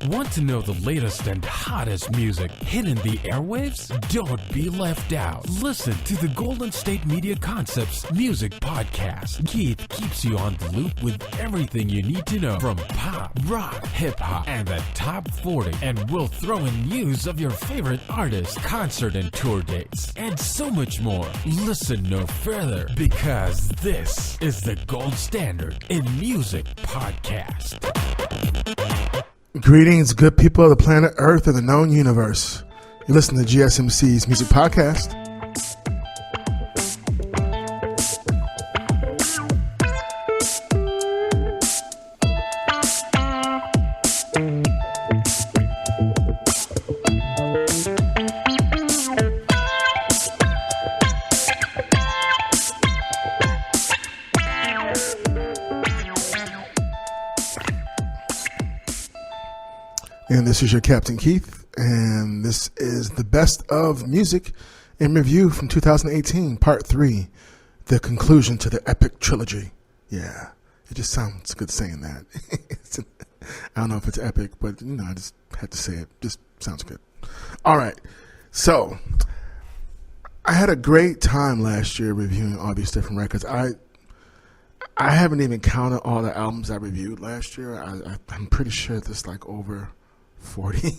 Want to know the latest and hottest music hitting the airwaves? Don't be left out. Listen to the Golden State Media Concepts Music Podcast. Keith keeps you on the loop with everything you need to know from pop, rock, hip-hop, and the top 40. And we'll throw in news of your favorite artists, concert and tour dates, and so much more. Listen no further, because this is the gold standard in music podcast. Greetings, good people of the planet Earth and the known universe. You listen to GSMC's Music Podcast. And this is your Captain Keith, and this is the best of music in review from 2018, part 3, the conclusion to the Epic Trilogy. Yeah, it just sounds good saying that. I don't know if it's epic, but I just had to say it. Just sounds good. All right, so I had a great time last year reviewing all these different records. I haven't even counted all the albums I reviewed last year. I'm pretty sure there's like over 40.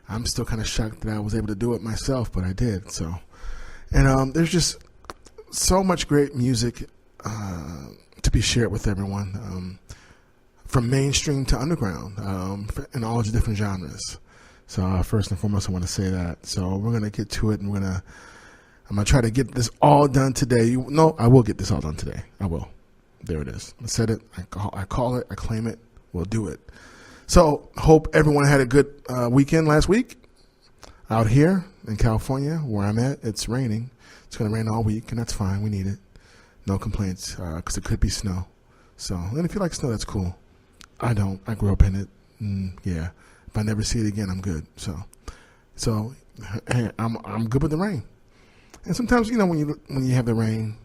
I'm still kind of shocked that I was able to do it myself, but I did. So, and there's just so much great music to be shared with everyone, from mainstream to underground, in all the different genres. So first and foremost, I want to say that. So we're gonna get to it, and I'm gonna try to get this all done today. I will get this all done today. I will. There it is. I said it. I call it. I claim it. We'll do it. So, hope everyone had a good weekend last week. Out here in California, where I'm at, it's raining. It's going to rain all week, and that's fine. We need it. No complaints, because it could be snow. So, and if you like snow, that's cool. I don't. I grew up in it. Yeah. If I never see it again, I'm good. So hey, I'm good with the rain. And sometimes, when you have the rain,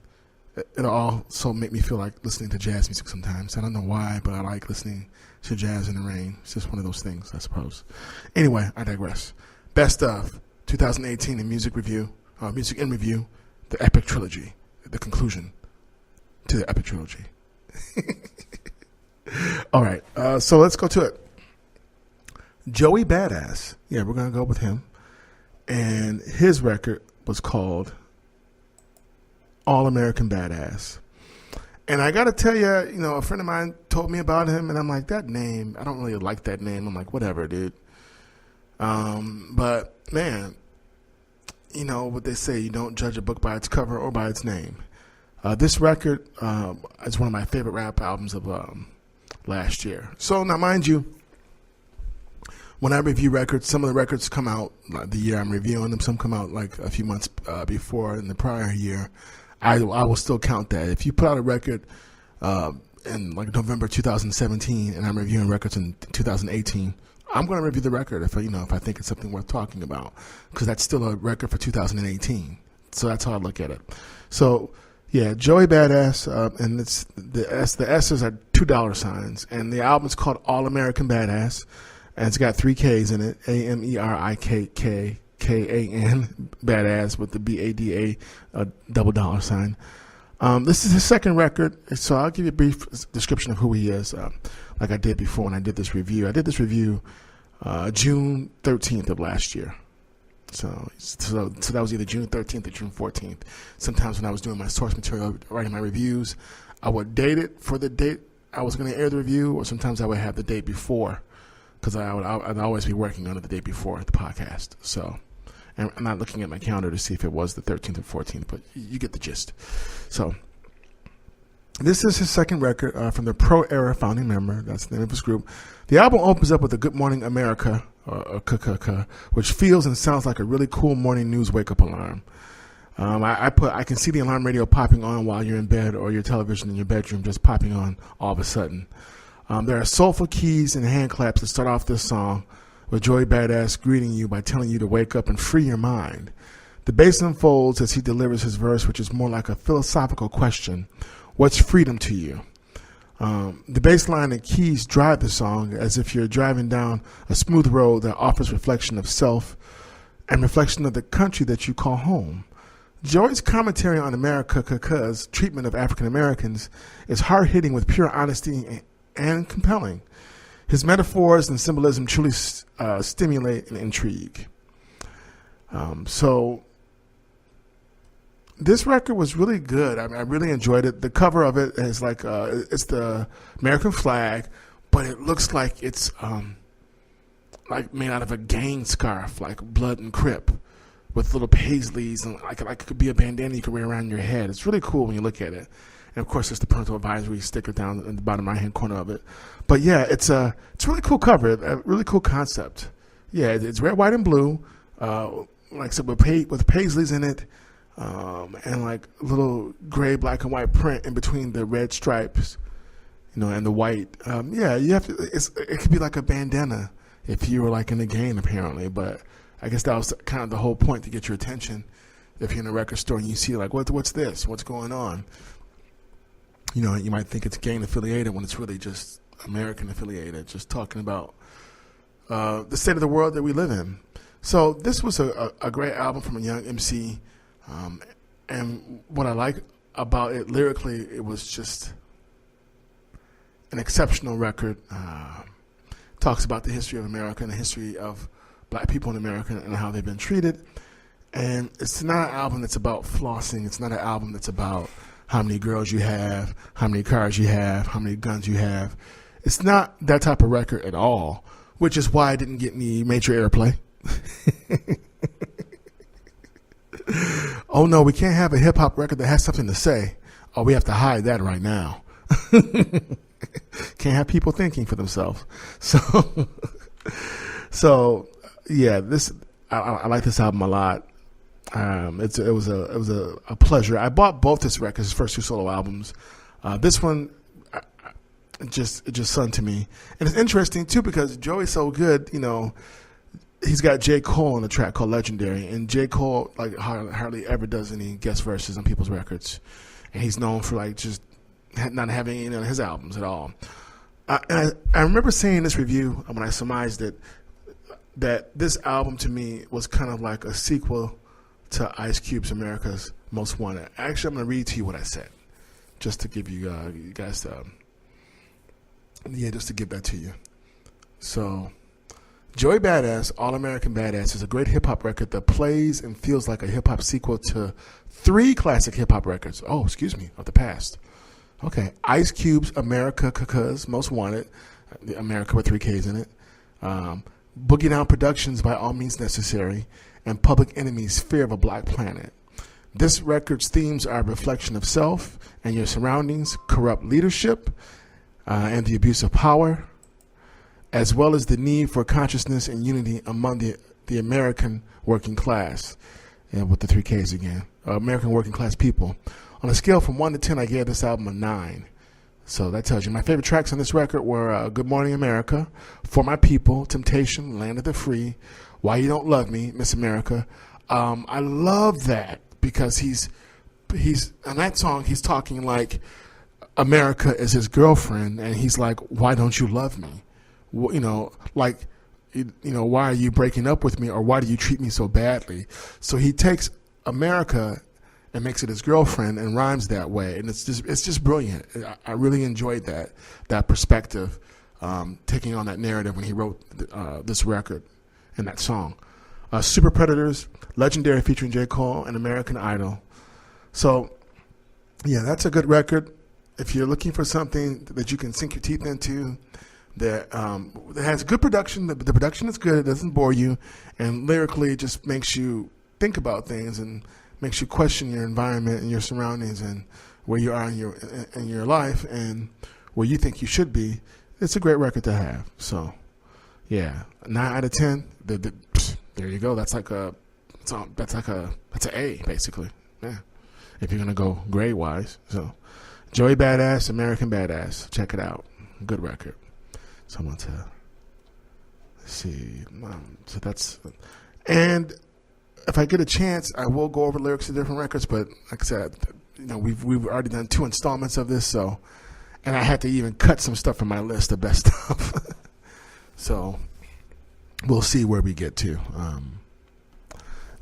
it'll also make me feel like listening to jazz music sometimes. I don't know why, but I like listening to jazz in the rain. It's just one of those things, I suppose. Anyway, I digress. Best of 2018 in music in review, the Epic Trilogy, the conclusion to the Epic Trilogy. All right, so let's go to it. Joey Badass. Yeah, we're going to go with him. And his record was called All American Badass. And I got to tell you, a friend of mine told me about him, and I'm like, that name, I don't really like that name. I'm like, whatever, dude. But, man, what they say, you don't judge a book by its cover or by its name. This record is one of my favorite rap albums of last year. So, now, mind you, when I review records, some of the records come out the year I'm reviewing them. Some come out like a few months before in the prior year. I will still count that. If you put out a record in like November 2017 and I'm reviewing records in 2018, I'm going to review the record if I think it's something worth talking about, because that's still a record for 2018. So that's how I look at it. So yeah, Joey Badass, and it's the S's are $2 signs, and the album's called All American Badass, and it's got 3 K's in it: AMERIKK. K-A-N, Badass, with the B-A-D-A, $double sign. This is his second record, so I'll give you a brief description of who he is, like I did before when I did this review. I did this review June 13th of last year. So that was either June 13th or June 14th. Sometimes when I was doing my source material, writing my reviews, I would date it for the date I was going to air the review, or sometimes I would have the date before, because I'd always be working on it the day before the podcast. So, and I'm not looking at my calendar to see if it was the 13th or 14th, but you get the gist. So, this is his second record from the Pro Era founding member. That's the name of his group. The album opens up with a Good Morning America, or KKK, which feels and sounds like a really cool morning news wake-up alarm. I can see the alarm radio popping on while you're in bed, or your television in your bedroom just popping on all of a sudden. There are soulful keys and hand claps that start off this song, with Joey Badass greeting you by telling you to wake up and free your mind. The bass unfolds as he delivers his verse, which is more like a philosophical question. What's freedom to you? The bass line and keys drive the song as if you're driving down a smooth road that offers reflection of self and reflection of the country that you call home. Joey's commentary on America's treatment of African Americans is hard-hitting with pure honesty and compelling. His metaphors and symbolism truly stimulate and intrigue. So this record was really good. I really enjoyed it. The cover of it is like it's the American flag, but it looks like it's like made out of a gang scarf, like Blood and Crip, with little paisleys and like it could be a bandana you could wear around your head. It's really cool when you look at it. And of course, there's the parental advisory sticker down in the bottom right-hand corner of it. But yeah, it's a really cool cover, a really cool concept. Yeah, it's red, white, and blue. Like I said, with paisleys in it, and like little gray, black, and white print in between the red stripes, and the white. Yeah, you have to. It could be like a bandana if you were like in the game, apparently. But I guess that was kind of the whole point, to get your attention. If you're in a record store and you see like, what's this? What's going on? You might think it's gang affiliated when it's really just American affiliated, just talking about the state of the world that we live in. So this was a great album from a young MC, and what I like about it lyrically, it was just an exceptional record. Talks about the history of America and the history of black people in America and how they've been treated. And it's not an album that's about flossing. It's not an album that's about how many girls you have, how many cars you have, how many guns you have. It's not that type of record at all, which is why it didn't get any major airplay. Oh no, we can't have a hip-hop record that has something to say. Oh, we have to hide that right now. Can't have people thinking for themselves. So yeah, I like this album a lot. It was a pleasure. I bought both his records, his first two solo albums. This one, it just sung to me, and it's interesting too because Joey's so good. He's got J. Cole on a track called Legendary, and J. Cole like hardly ever does any guest verses on people's records, and he's known for like just not having any on his albums at all. And I remember saying this review when I surmised it, that this album to me was kind of like a sequel to Ice Cube's America's Most Wanted. Actually, I'm going to read to you what I said, just to give you guys, just to give that to you. So, Joey Badass, All American Badass, is a great hip-hop record that plays and feels like a hip-hop sequel to 3 classic hip-hop records. Oh, excuse me, of the past. Okay, Ice Cube's America's Most Wanted, the America with 3 Ks in it. Boogie Down Productions' By All Means Necessary, and Public Enemy's Fear of a Black Planet. This record's themes are a reflection of self and your surroundings, corrupt leadership, and the abuse of power, as well as the need for consciousness and unity among the American working class, and with the 3 Ks again, American working class people. On a scale from 1 to 10, I gave this album a 9. So that tells you. My favorite tracks on this record were Good Morning America, For My People, Temptation, Land of the Free, Why You Don't Love Me, Miss America. I love that because he's on that song, he's talking like America is his girlfriend, and he's like, why don't you love me? Why are you breaking up with me, or why do you treat me so badly? So he takes America and makes it his girlfriend and rhymes that way, and it's just brilliant. I really enjoyed that perspective, taking on that narrative when he wrote this record and that song. Super Predators, Legendary featuring J. Cole, and American Idol. So yeah, that's a good record. If you're looking for something that you can sink your teeth into, that has good production, the production is good, it doesn't bore you, and lyrically it just makes you think about things and makes you question your environment and your surroundings and where you are in your life and where you think you should be. It's a great record to have. So, yeah, 9 out of 10. There you go. That's an A basically. Yeah, if you're gonna go grade wise. So, Joey Badass, American Badass. Check it out. Good record. So I'm going to see. So that's and. If I get a chance, I will go over lyrics to different records. But like I said, we've already done 2 installments of this. So, And I had to even cut some stuff from my list of best stuff. So we'll see where we get to.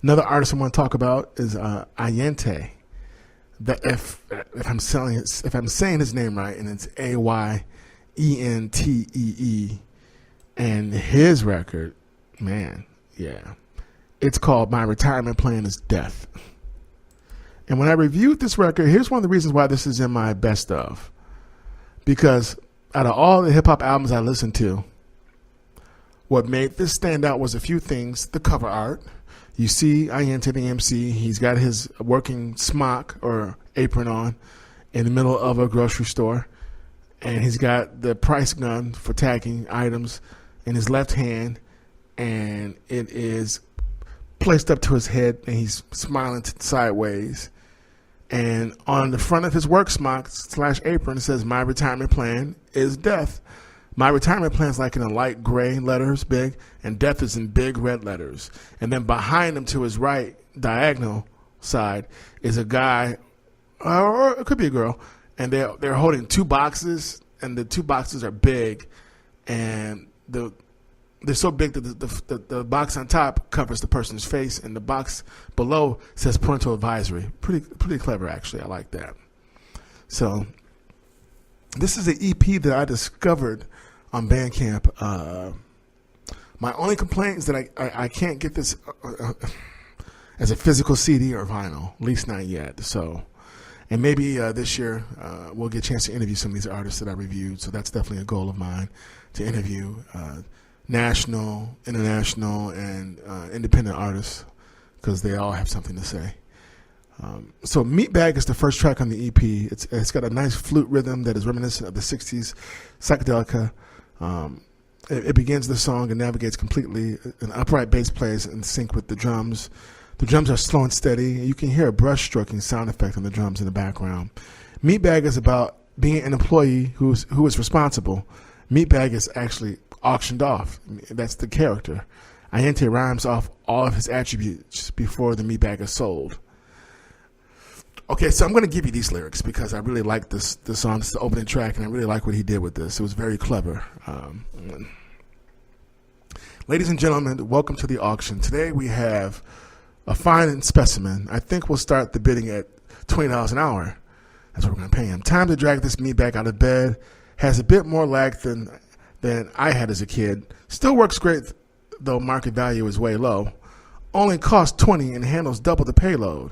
Another artist I want to talk about is Ayente. If I'm saying his name right, and it's Ayentee, and his record, man, yeah, it's called My Retirement Plan is Death. And when I reviewed this record, here's one of the reasons why this is in my best of. Because out of all the hip-hop albums I listened to, what made this stand out was a few things. The cover art. You see Ayente the MC. He's got his working smock or apron on in the middle of a grocery store. And he's got the price gun for tagging items in his left hand. And it is placed up to his head, and he's smiling sideways. And on the front of his work smock / apron, it says, "My retirement plan is death." My retirement plan is like in a light gray letters, big, and death is in big red letters. And then behind him to his right, diagonal side, is a guy, or it could be a girl, and they're holding two boxes, and the two boxes are big, and they're so big that the box on top covers the person's face, and the box below says parental advisory. Pretty clever, actually. I like that. So this is an EP that I discovered on Bandcamp. My only complaint is that I can't get this as a physical CD or vinyl, at least not yet. So, and maybe this year we'll get a chance to interview some of these artists that I reviewed. So that's definitely a goal of mine, to interview national, international, and independent artists, because they all have something to say. So Meatbag is the first track on the EP. It's got a nice flute rhythm that is reminiscent of the 60s psychedelica. It begins the song and navigates completely. An upright bass plays in sync with the drums. The drums are slow and steady. You can hear a brush stroking sound effect on the drums in the background. Meatbag is about being an employee who is responsible. Meatbag is actually auctioned off. That's the character. Ayente rhymes off all of his attributes before the meatbag is sold. Okay, so I'm going to give you these lyrics because I really like this song. This is the opening track, and I really like what he did with this. It was very clever. Ladies and gentlemen, welcome to the auction. Today we have a fine specimen. I think we'll start the bidding at $20 an hour. That's what we're going to pay him. Time to drag this meatbag out of bed. Has a bit more lag than I had as a kid. Still works great, though market value is way low. Only costs $20 and handles double the payload.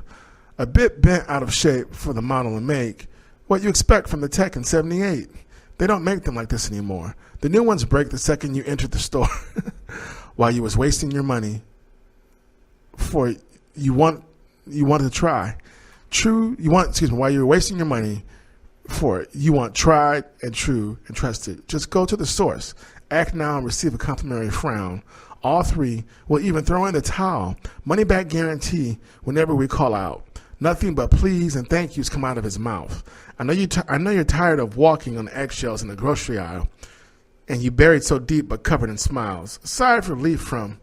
A bit bent out of shape for the model and make. What you expect from the tech in 78. They don't make them like this anymore. The new ones break the second you enter the store. While you was wasting your money for you wanted to try. While you were wasting your money for it, you want tried and true and trusted. Just go to the source. Act now and receive a complimentary frown. All three will even throw in the towel. Money back guarantee whenever we call out. Nothing but please and thank yous come out of his mouth. I know you're tired of walking on eggshells in the grocery aisle, and you buried so deep but covered in smiles. Sigh of relief from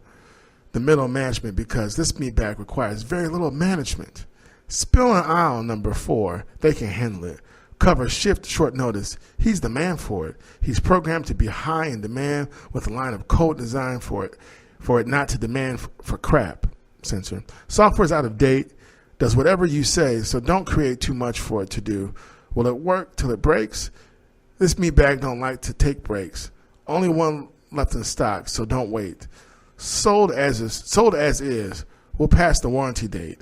the middle management, because this meatbag requires very little management. Spill on aisle number 4. They can handle it. Cover shift short notice. He's the man for it. He's programmed to be high in demand with a line of code designed for it not to demand for crap. Censor. Software's out of date. Does whatever you say, so don't create too much for it to do. Will it work till it breaks? This meatbag don't like to take breaks. Only one left in stock, so don't wait. Sold as is. We'll pass the warranty date.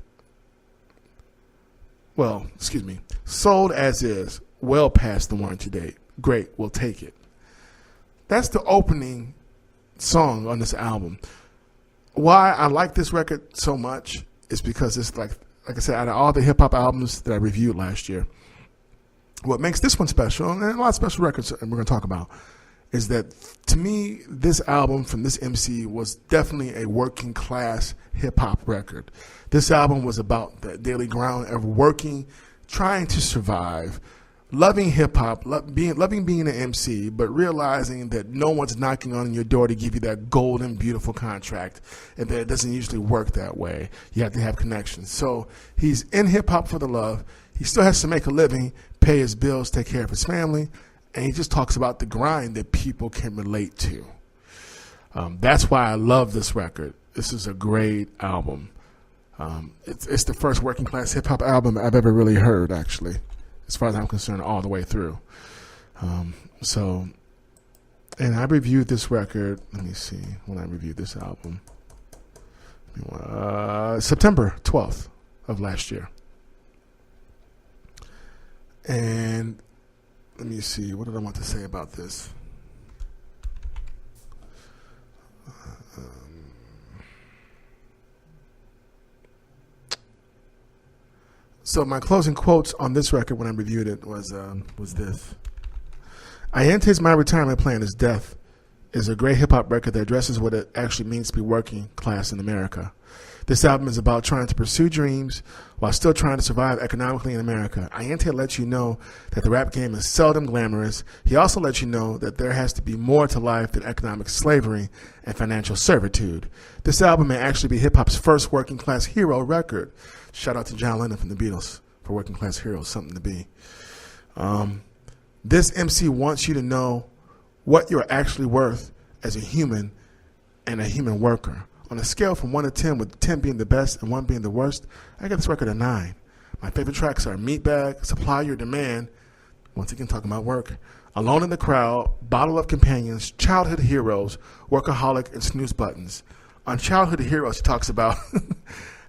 Sold as is. Well past the warranty date. Great, we'll take it. That's the opening song on this album. Why I like this record so much is because it's like I said, out of all the hip-hop albums that I reviewed last year, what makes this one special, and a lot of special records we're going to talk about, is that, to me, this album from this MC was definitely a working-class hip-hop record. This album was about the daily grind of working, trying to survive, loving hip-hop, loving being an MC, but realizing that no one's knocking on your door to give you that golden, beautiful contract, and that it doesn't usually work that way. You have to have connections. So he's in hip-hop for the love. He still has to make a living, pay his bills, take care of his family, And he just talks about the grind that people can relate to. That's why I love this record. This is a great album. It's the first working class hip hop album I've ever really heard, actually, as far as I'm concerned, all the way through. And I reviewed this record. Let me see when I reviewed this album. September 12th of last year. And let me see, what did I want to say about this? So my closing quotes on this record when I reviewed it was this. Ayente's My Retirement Plan is Death is a great hip-hop record that addresses what it actually means to be working class in America. This album is about trying to pursue dreams while still trying to survive economically in America. Ayente lets you know that the rap game is seldom glamorous. He also lets you know that there has to be more to life than economic slavery and financial servitude. This album may actually be hip-hop's first working-class hero record. Shout out to John Lennon from the Beatles for Working Class Heroes, something to be. This MC wants you to know what you're actually worth as a human and a human worker. On a scale from 1 to 10, with 10 being the best and 1 being the worst, I give this record a 9. My favorite tracks are Meatbag, Supply Your Demand, once again talking about work, Alone in the Crowd, Bottle of Companions, Childhood Heroes, Workaholic, and Snooze Buttons. On Childhood Heroes, he talks about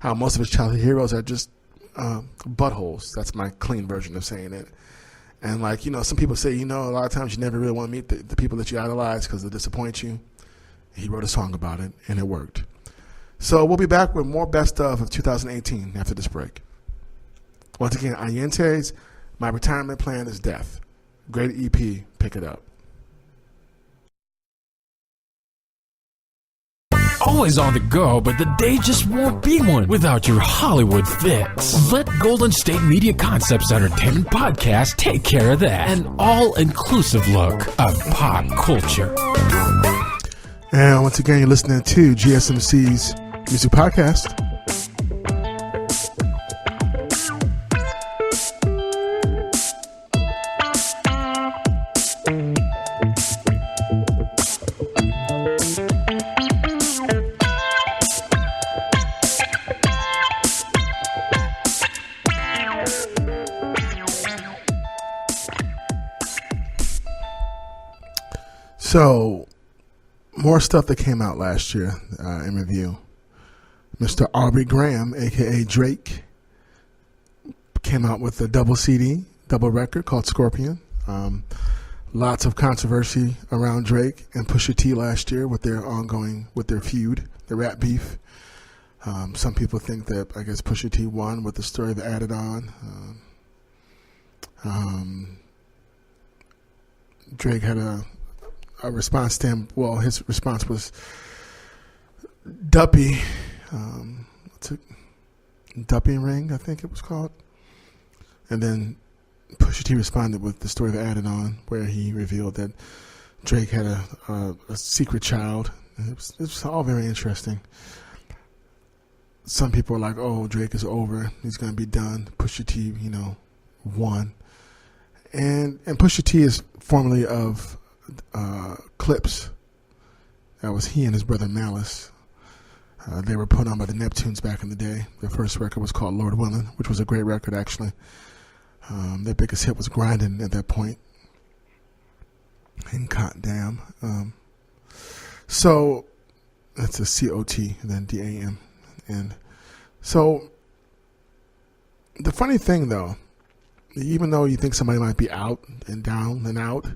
how most of his childhood heroes are just buttholes. That's my clean version of saying it. And some people say, a lot of times you never really want to meet the people that you idolize because they'll disappoint you. He wrote a song about it, and it worked. So we'll be back with more best of 2018 after this break. Once again, Ayente's My Retirement Plan is Death. Great EP. Pick it up. Always on the go, but the day just won't be one without your Hollywood fix. Let Golden State Media Concepts Entertainment Podcast take care of that. An all-inclusive look of pop culture. And once again, you're listening to GSMC's Music Podcast. So, more stuff that came out last year in review. Mr. Aubrey Graham, a.k.a. Drake, came out with a double CD, double record called Scorpion. Lots of controversy around Drake and Pusha T last year with their feud, the rap beef. Some people think that, I guess, Pusha T won with the story that added on. Drake had a response to him. Well, his response was Duppy. Duppy Ring, I think it was called. And then Pusha T responded with the story that added on, where he revealed that Drake had a secret child. It was all very interesting. Some people are like, "Oh, Drake is over. He's gonna be done." Pusha T, won. And Pusha T is formerly of Clips. That was he and his brother Malice. They were put on by the Neptunes back in the day. Their first record was called Lord Willin', which was a great record, actually. Their biggest hit was Grindin' at that point. And Damn. So, that's a C-O-T and then D-A-M. And so, the funny thing, though, even though you think somebody might be out and down and out,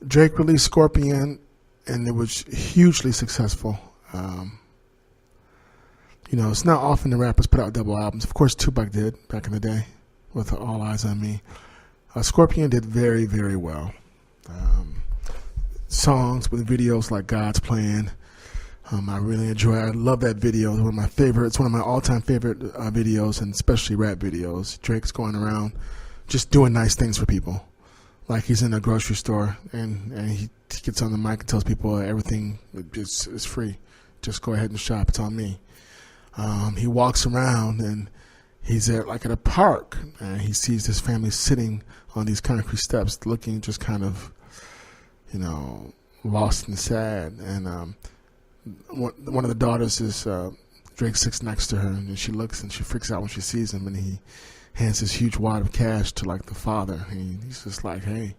Drake released Scorpion, and it was hugely successful. It's not often the rappers put out double albums. Of course, Tupac did back in the day with All Eyes on Me. Scorpion did very, very well. Songs with videos like God's Plan, I really enjoy. I love that video. It's one of my favorite. It's one of my all-time favorite videos, and especially rap videos. Drake's going around just doing nice things for people. Like he's in a grocery store and he gets on the mic and tells people everything is free. Just go ahead and shop. It's on me. He walks around and he's at a park and he sees this family sitting on these concrete steps, looking just kind of, lost and sad. And one of the daughters is Drake sits next to her, and she looks and she freaks out when she sees him, and he hands this huge wad of cash to like the father. And he's just like, hey,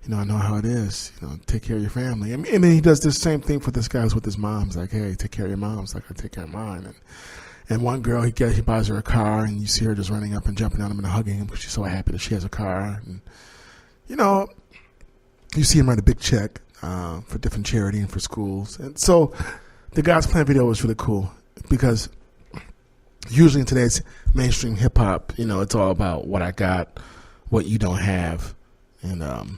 I know how it is. Take care of your family. And then he does this same thing for this guy who's with his mom. He's like, hey, take care of your mom. It's like, I take care of mine. And one girl, he buys her a car, and you see her just running up and jumping on him and hugging him because she's so happy that she has a car. And, you see him write a big check for different charity and for schools. And so the God's Plan video was really cool because usually in today's mainstream hip-hop, it's all about what I got, what you don't have, and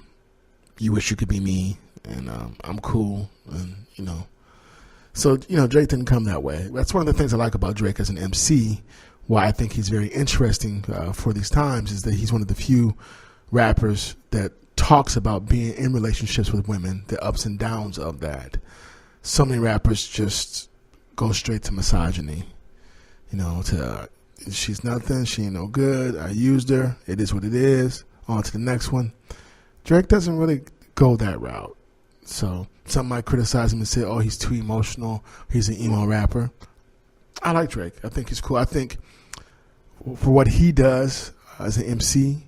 you wish you could be me, and I'm cool, and, So, Drake didn't come that way. That's one of the things I like about Drake as an MC, why I think he's very interesting for these times, is that he's one of the few rappers that talks about being in relationships with women, the ups and downs of that. So many rappers just go straight to misogyny, she's nothing, she ain't no good, I used her, it is what it is, on to the next one. Drake doesn't really go that route. So some might criticize him and say, oh, he's too emotional, he's an emo rapper. I like Drake. I think he's cool. I think for what he does as an MC,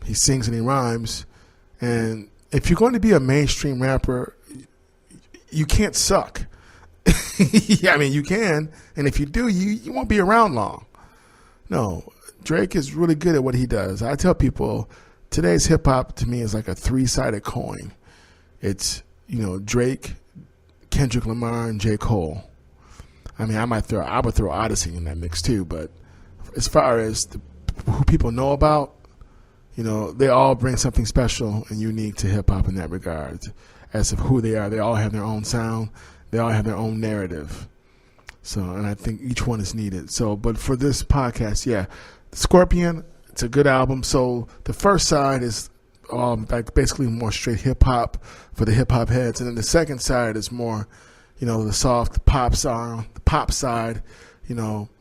he sings and he rhymes. And if you're going to be a mainstream rapper, you can't suck. I mean, you can. And if you do, you won't be around long. No, Drake is really good at what he does. I tell people, today's hip-hop to me is like a three-sided coin. It's, Drake, Kendrick Lamar, and J. Cole. I mean, I would throw Odyssey in that mix too, but as far as who people know about, they all bring something special and unique to hip-hop in that regard. As of who they are, they all have their own sound, they all have their own narrative. So, and I think each one is needed. So, but for this podcast, yeah, Scorpion, it's a good album. So the first side is like basically more straight hip hop for the hip hop heads, and then the second side is more, the soft pop song, the pop side,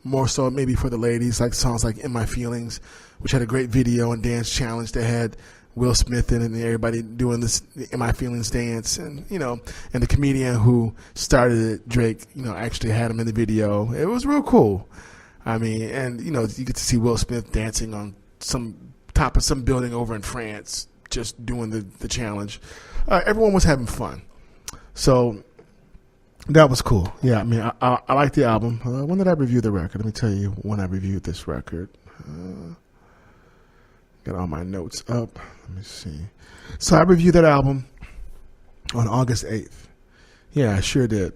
more so maybe for the ladies, like songs like "In My Feelings," which had a great video and dance challenge. They had Will Smith in it and everybody doing this "In My Feelings" dance, and and the comedian who started it, Drake, actually had him in the video. It was real cool. I mean, and you get to see Will Smith dancing on some top of some building over in France, just doing the challenge. Everyone was having fun, so that was cool. Yeah, I mean, I like the album. When did I review the record? Let me tell you when I reviewed this record. Got all my notes up. Let me see. So I reviewed that album on August 8th. Yeah, I sure did.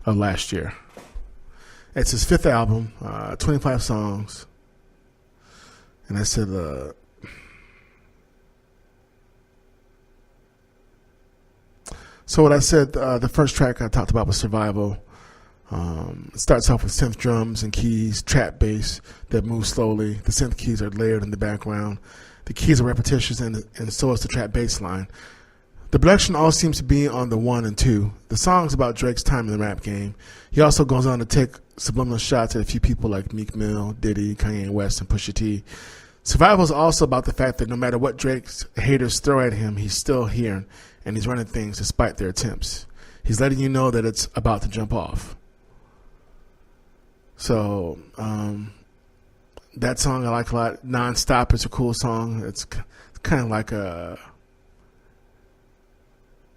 Of last year. It's his fifth album, 25 songs. And I said, so what I said, the first track I talked about was Survival. It starts off with synth drums and keys, trap bass that moves slowly. The synth keys are layered in the background. The keys are repetitious, and so is the trap bass line. The production all seems to be on the 1 and 2. The song's about Drake's time in the rap game. He also goes on to take subliminal shots at a few people like Meek Mill, Diddy, Kanye West, and Pusha T. Survival is also about the fact that no matter what Drake's haters throw at him, he's still here, and he's running things despite their attempts. He's letting you know that it's about to jump off. So that song I like a lot. Non-Stop is a cool song. It's kind of like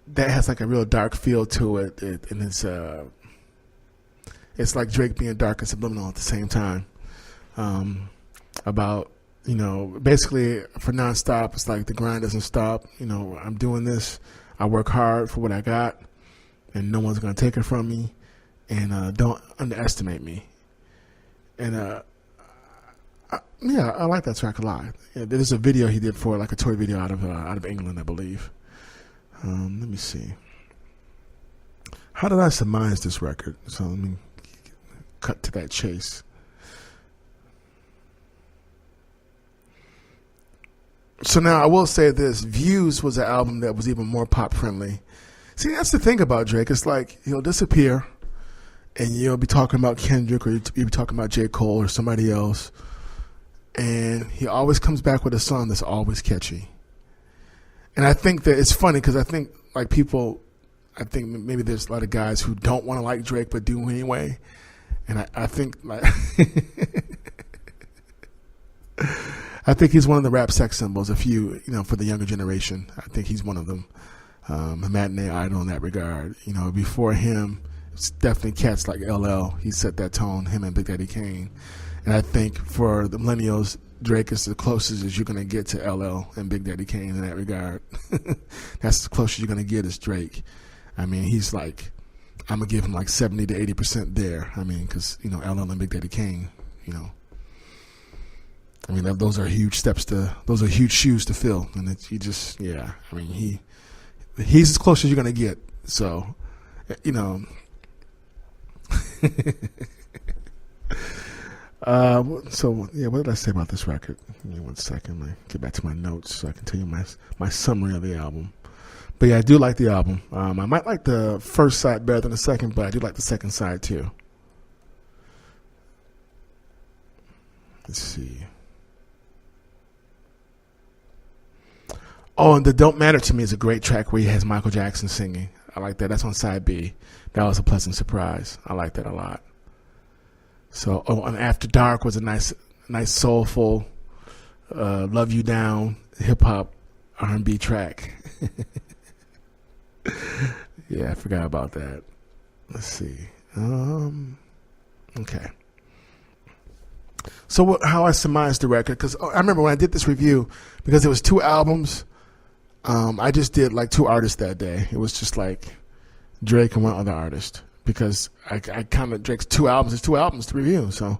that has like a real dark feel to it, and it's like Drake being dark and subliminal at the same time. About, basically for Non-Stop, it's like the grind doesn't stop. I'm doing this. I work hard for what I got, and no one's going to take it from me. And don't underestimate me. And I like that track a lot. Yeah, there's a video he did for like a tour video out of England, I believe. Let me see. How did I surmise this record? So let me cut to that chase. So now I will say this. Views was an album that was even more pop friendly. See, that's the thing about Drake. It's like he'll disappear and you'll be talking about Kendrick or you'll be talking about J. Cole or somebody else. and he always comes back with a song that's always catchy. And I think that it's funny because I think like people, I think maybe there's a lot of guys who don't want to like Drake but do anyway. And I think like I think he's one of the rap sex symbols. For the younger generation, I think he's one of them. A matinee idol in that regard. Before him, it's definitely cats like LL. He set that tone. Him and Big Daddy Kane. And I think for the millennials, Drake is the closest as you're going to get to LL and Big Daddy Kane in that regard. That's the closest you're going to get is Drake. I mean, he's like, I'm going to give him like 70 to 80% there. I mean, because, LL and Big Daddy Kane, I mean, those are huge shoes to fill. And he's as close as you're going to get. So, what did I say about this record? Give me 1 second. Let me get back to my notes so I can tell you my summary of the album. But yeah, I do like the album. I might like the first side better than the second, but I do like the second side too. Let's see. Oh, and the Don't Matter to Me is a great track where he has Michael Jackson singing. I like that. That's on side B. That was a pleasant surprise. I like that a lot. So, and After Dark was a nice soulful, Love You Down, hip hop, R&B track. Yeah, I forgot about that. Let's see. Okay. So how I surmised the record, because I remember when I did this review, because there was 2 albums, I just did like 2 artists that day. It was just like Drake and one other artist, because I counted Drake's 2 albums. There's 2 albums to review. So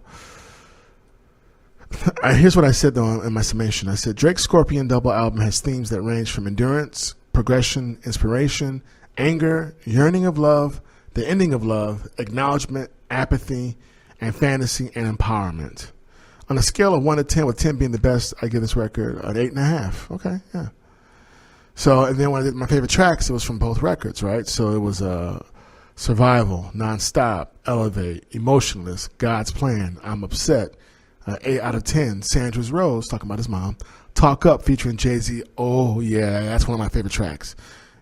here's what I said though in my summation. I said Drake's Scorpion double album has themes that range from endurance, progression, inspiration, anger, yearning of love, the ending of love, acknowledgement, apathy, and fantasy and empowerment. On a scale of 1 to 10, with 10 being the best, I give this record an 8.5. Okay, yeah. So, and then when I did my favorite tracks, it was from both records, right? So it was Survival, Nonstop, Elevate, Emotionless, God's Plan, I'm Upset, 8 out of 10, Sandra's Rose, talking about his mom, Talk Up featuring Jay-Z. Oh, yeah, that's one of my favorite tracks.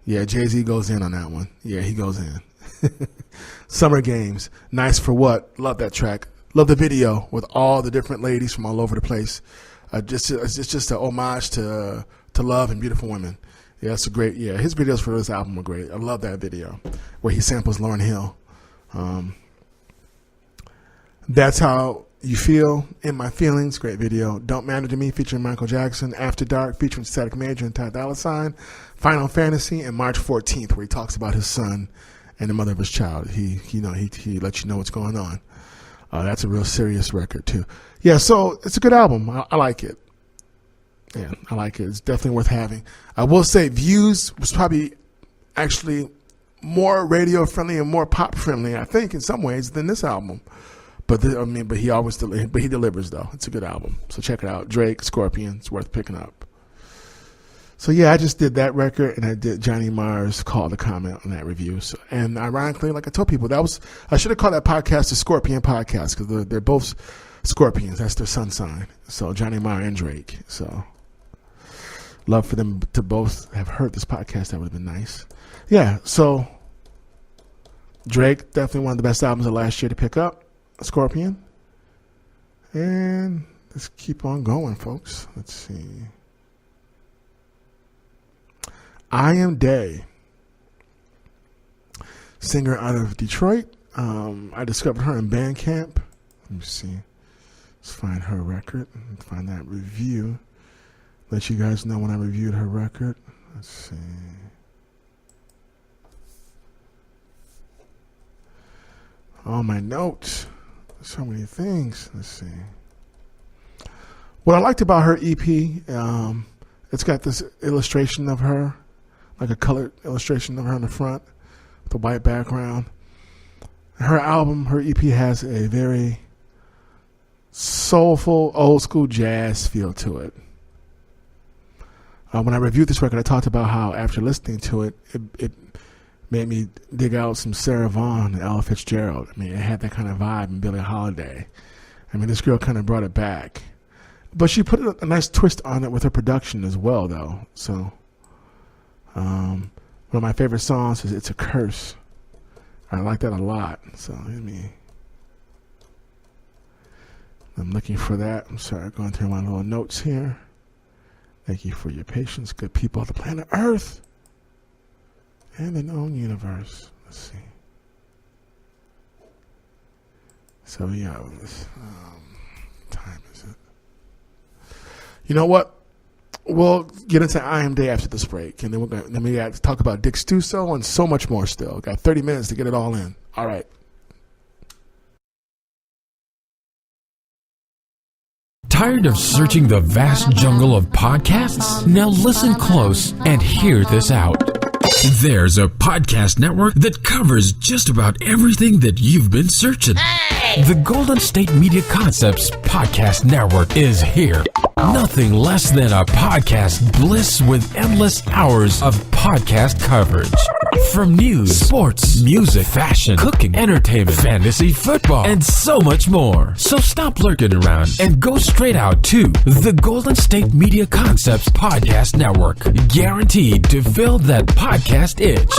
Yeah, Jay-Z goes in on that one. Yeah, he goes in. Summer Games, Nice for What, love that track. Love the video with all the different ladies from all over the place. It's just an homage to love and beautiful women. Yeah, it's a great. Yeah, his videos for this album are great. I love that video where he samples Lauryn Hill. That's How You Feel, In My Feelings, great video. Don't Matter to Me featuring Michael Jackson. After Dark featuring Static Major and Ty Dolla $ign. Final Fantasy, and March 14th where he talks about his son and the mother of his child. He lets you know what's going on. That's a real serious record too. Yeah, so it's a good album. I like it. Yeah, I like it. It's definitely worth having. I will say Views was probably actually more radio friendly and more pop friendly, I think, in some ways than this album. But he delivers though. It's a good album. So check it out. Drake, Scorpion. It's worth picking up. So yeah, I just did that record, and I did Johnny Marr's Call to Comment on that review. So, and ironically, like I told people, I should have called that podcast the Scorpion Podcast, because they're both Scorpions. That's their sun sign. So Johnny Marr and Drake. So love for them to both have heard this podcast. That would have been nice. Yeah. So Drake, definitely one of the best albums of last year to pick up. Scorpion. And let's keep on going, folks. Let's see. I Am Day, singer out of Detroit. I discovered her in Bandcamp. Let me see. Let's find her record. Find that review. Let you guys know when I reviewed her record. Let's see. All my notes. So many things. Let's see. What I liked about her EP, it's got this illustration of her, like a colored illustration of her in the front with a white background. Her album, her EP has a very soulful, old school jazz feel to it. When I reviewed this record, I talked about how after listening to it, it made me dig out some Sarah Vaughan and Ella Fitzgerald. I mean, it had that kind of vibe in Billie Holiday. I mean, this girl kind of brought it back. But she put a nice twist on it with her production as well, though. So, one of my favorite songs is "It's a Curse." I like that a lot. So, I'm looking for that. I'm sorry, going through my little notes here. Thank you for your patience, good people of the planet Earth and the known universe. Let's see. So, yeah, time is it? You know what? We'll get into I Am Day after this break, and then we got to talk about Dick Stuso and so much more still. Got 30 minutes to get it all in. All right. Tired of searching the vast jungle of podcasts? Now listen close and hear this out. There's a podcast network that covers just about everything that you've been searching. Hey! The Golden State Media Concepts Podcast Network is here. Nothing less than a podcast bliss with endless hours of podcast coverage. From news, sports, music, fashion, cooking, entertainment, fantasy, football, and so much more. So stop lurking around and go straight out to the Golden State Media Concepts Podcast Network. Guaranteed to fill that podcast itch.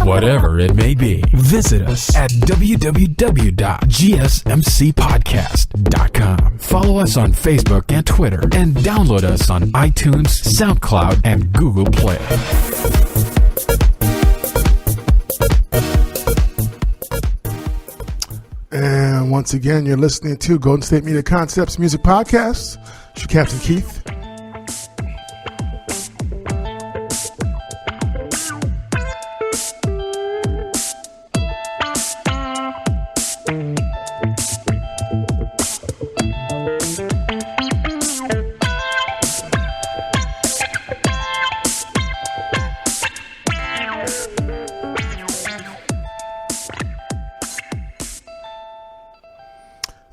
Whatever it may be. Visit us at www.gsmcpodcast.com. Follow us on Facebook and Twitter, and download us on iTunes, SoundCloud, and Google Play. And once again, you're listening to Golden State Media Concepts Music Podcast. It's your Captain Keith.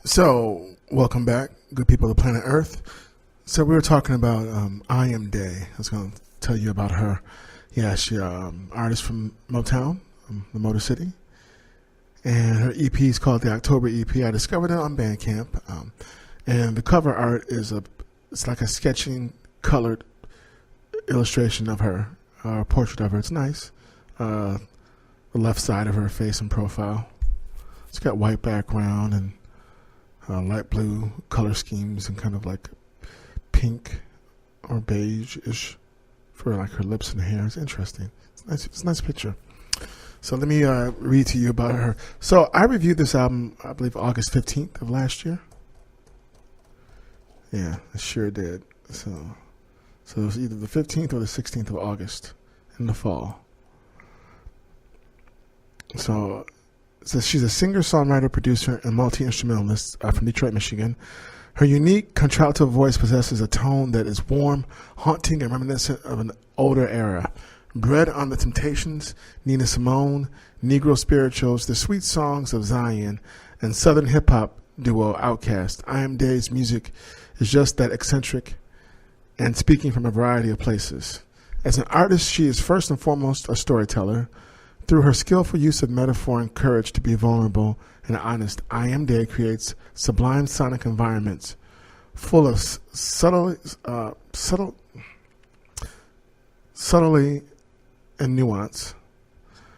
So, welcome back, good people of the planet Earth. So, we were talking about I Am Day. I was going to tell you about her. Yeah, she's an artist from Motown, the Motor City. And her EP is called the October EP. I discovered it on Bandcamp. And the cover art is it's like a sketching, colored illustration of her, a portrait of her. It's nice. The left side of her face and profile. It's got white background and light blue color schemes and kind of like pink or beige-ish for like her lips and hair. It's interesting. It's nice. It's a nice picture. So let me read to you about her. So I reviewed this album, I believe, August 15th of last year. Yeah, I sure did. So it was either the 15th or the 16th of August in the fall. So she's a singer, songwriter, producer, and multi-instrumentalist from Detroit, Michigan. Her unique contralto voice possesses a tone that is warm, haunting, and reminiscent of an older era. Bred on the Temptations, Nina Simone, Negro Spirituals, the sweet songs of Zion, and Southern hip-hop duo Outkast, I Am Day's music is just that eccentric and speaking from a variety of places. As an artist, she is first and foremost a storyteller. Through her skillful use of metaphor and courage to be vulnerable and honest, I Am Day creates sublime sonic environments full of subtly and nuance.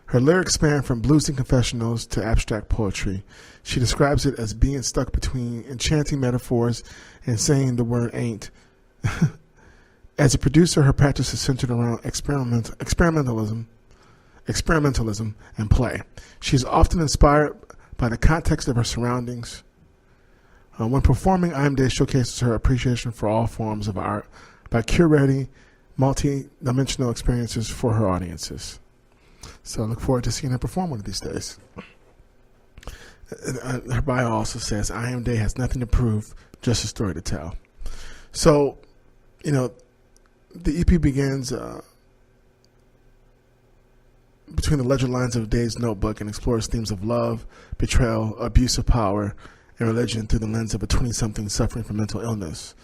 Her lyrics span from blues and confessionals to abstract poetry. She describes it as being stuck between enchanting metaphors and saying the word ain't. As a producer, her practice is centered around experimentalism and play. She is often inspired by the context of her surroundings. When performing, I Am Day showcases her appreciation for all forms of art by curating multi-dimensional experiences for her audiences. So I look forward to seeing her perform one of these days. Her bio also says, I Am Day has nothing to prove, just a story to tell. So, the EP begins between the ledger lines of Day's notebook and explores themes of love, betrayal, abuse of power, and religion through the lens of a 20-something suffering from mental illness.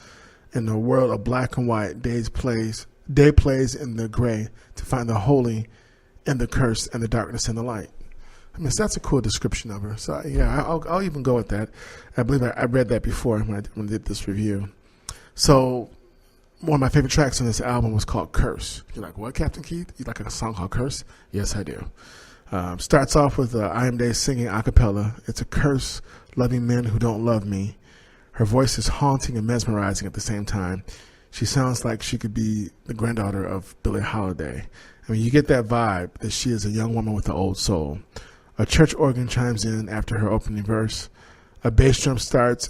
In the world of black and white, Day plays in the gray to find the holy in the curse and the darkness and the light. I mean, so that's a cool description of her. So, yeah, I'll even go with that. I believe I read that before when I did this review. So one of my favorite tracks on this album was called Curse. You're like, what, Captain Keith? You like a song called Curse? Yes, I do. Starts off with I Am Day singing a cappella. It's a curse, loving men who don't love me. Her voice is haunting and mesmerizing at the same time. She sounds like she could be the granddaughter of Billie Holiday. I mean, you get that vibe that she is a young woman with an old soul. A church organ chimes in after her opening verse. A bass drum starts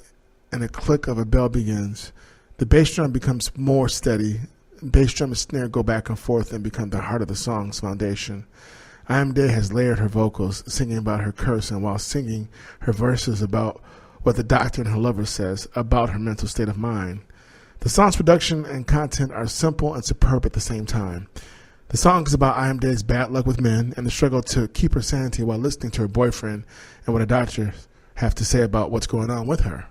and a click of a bell begins. The bass drum becomes more steady. Bass drum and snare go back and forth and become the heart of the song's foundation. I Am Day has layered her vocals, singing about her curse, and while singing her verses about what the doctor and her lover says about her mental state of mind. The song's production and content are simple and superb at the same time. The song is about I Am Day's bad luck with men and the struggle to keep her sanity while listening to her boyfriend and what a doctor have to say about what's going on with her.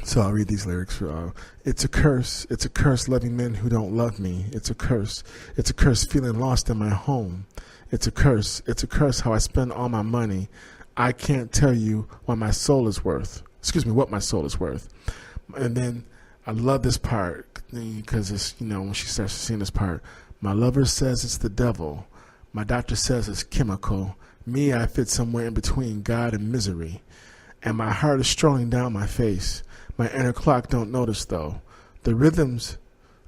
So I'll read these lyrics. It's a curse loving men who don't love me. It's a curse feeling lost in my home. It's a curse how I spend all my money. I can't tell you what my soul is worth. What my soul is worth. And then I love this part because it's, when she starts to sing this part. My lover says it's the devil. My doctor says it's chemical. Me, I fit somewhere in between God and misery. And my heart is strolling down my face. My inner clock don't notice though. The rhythms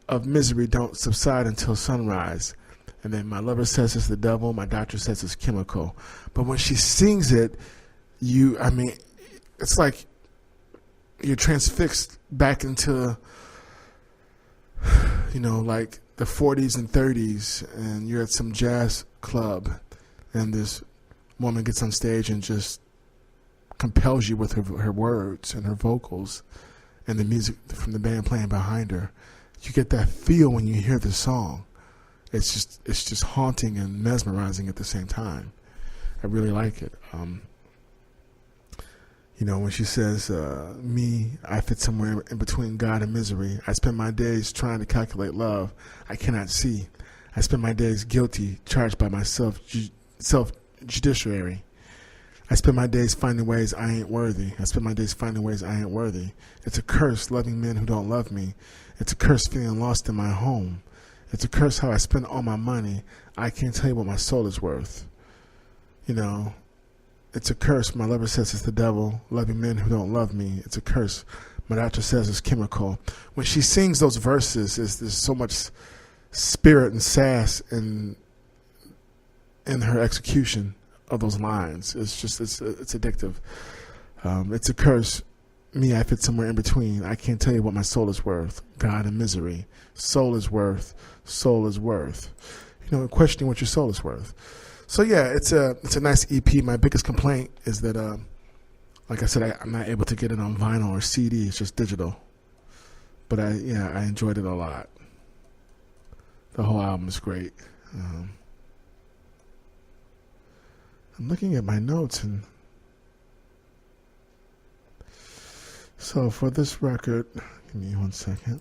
of misery don't subside until sunrise. And then my lover says it's the devil. My doctor says it's chemical. But when she sings it, it's like you're transfixed back into, like the 40s and 30s, and you're at some jazz club, and this woman gets on stage and just compels you with her words and her vocals and the music from the band playing behind her. You get that feel when you hear the song. It's just haunting and mesmerizing at the same time. I really like it. When she says, me, I fit somewhere in between God and misery. I spend my days trying to calculate love I cannot see. I spend my days guilty, charged by my self-judiciary. I spend my days finding ways I ain't worthy. It's a curse loving men who don't love me. It's a curse feeling lost in my home. It's a curse how I spend all my money. I can't tell you what my soul is worth. It's a curse. My lover says it's the devil. Loving men who don't love me. It's a curse. My doctor says it's chemical. When she sings those verses, there's so much spirit and sass in her execution of those lines. It's addictive. It's a curse. Me, I fit somewhere in between. I can't tell you what my soul is worth. God and misery. Soul is worth. Questioning what your soul is worth. So yeah, it's a nice EP. My biggest complaint is that, like I said, I'm not able to get it on vinyl or CD. It's just digital. But I enjoyed it a lot. The whole album is great. I'm looking at my notes, and so for this record, give me 1 second.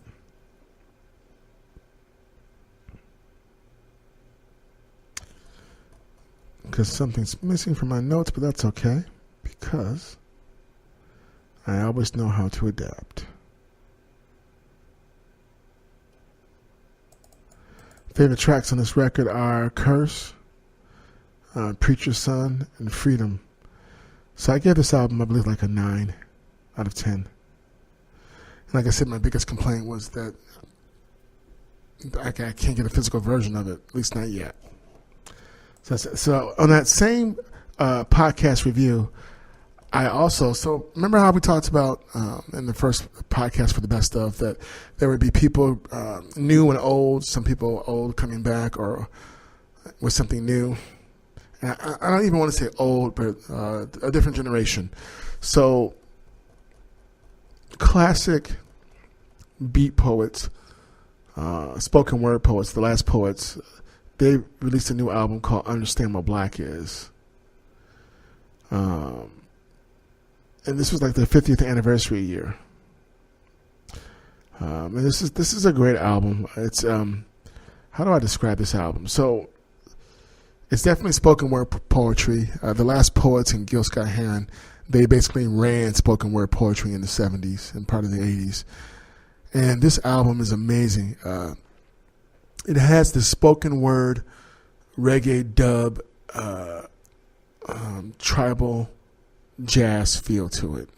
Because something's missing from my notes, but that's okay, because I always know how to adapt. Favorite tracks on this record are Curse, Preacher's Son, and Freedom. So I gave this album, I believe, like a 9 out of 10. And like I said, my biggest complaint was that I can't get a physical version of it, at least not yet. So on that same podcast review, I also, remember how we talked about in the first podcast for the best of, that there would be people new and old, some people old coming back or with something new. And I don't even want to say old, but a different generation. So classic beat poets, spoken word poets, the last poets, they released a new album called Understand What Black Is. And this was like their 50th anniversary year. And this is a great album. It's how do I describe this album? So it's definitely spoken word poetry. The last poets in Gil Scott-Heron, they basically ran spoken word poetry in the 70s and part of the 80s. And this album is amazing. It has the spoken word, reggae dub, tribal jazz feel to it.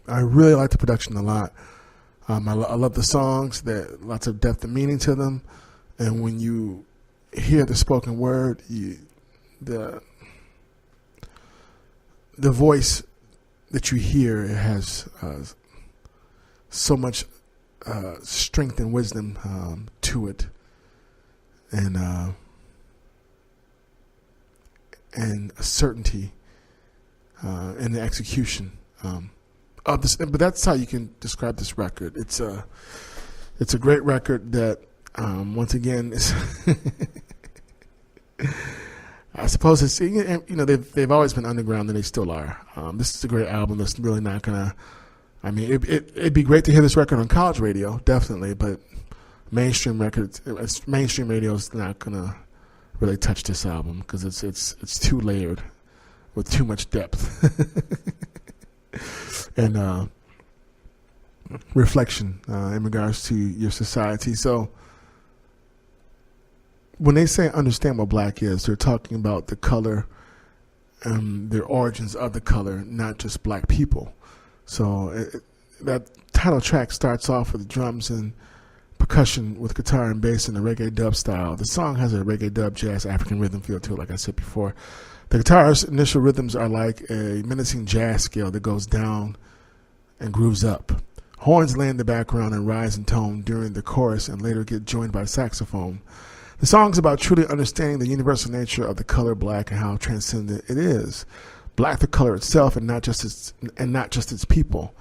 I really like the production a lot. I love the songs, that lots of depth and meaning to them. And when you hear the spoken word, the voice that you hear, it has so much strength and wisdom to it, and a certainty in the execution of this. But that's how you can describe this record. It's a great record that once again is. I suppose it's, they've always been underground, and they still are. This is a great album that's really not gonna. I mean, it'd be great to hear this record on college radio, definitely, but mainstream radio is not gonna really touch this album because it's too layered with too much depth and reflection in regards to your society. So when they say understand what black is, they're talking about the color and the origins of the color, not just black people. So that title track starts off with drums and percussion with guitar and bass in the reggae dub style. The song has a reggae dub jazz African rhythm feel to it, like I said before. The guitar's initial rhythms are like a menacing jazz scale that goes down and grooves up. Horns lay in the background and rise in tone during the chorus and later get joined by saxophone. The song's about truly understanding the universal nature of the color black and how transcendent it is. Black, the color itself, and not just its people.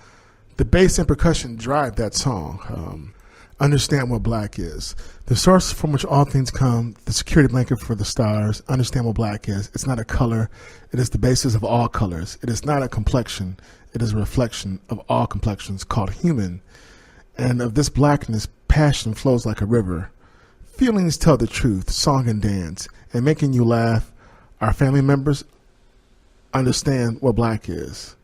The bass and percussion drive that song. Understand what black is. The source from which all things come, the security blanket for the stars. Understand what black is. It's not a color. It is the basis of all colors. It is not a complexion. It is a reflection of all complexions called human. And of this blackness, passion flows like a river. Feelings tell the truth, song and dance, and making you laugh. Our family members understand what black is.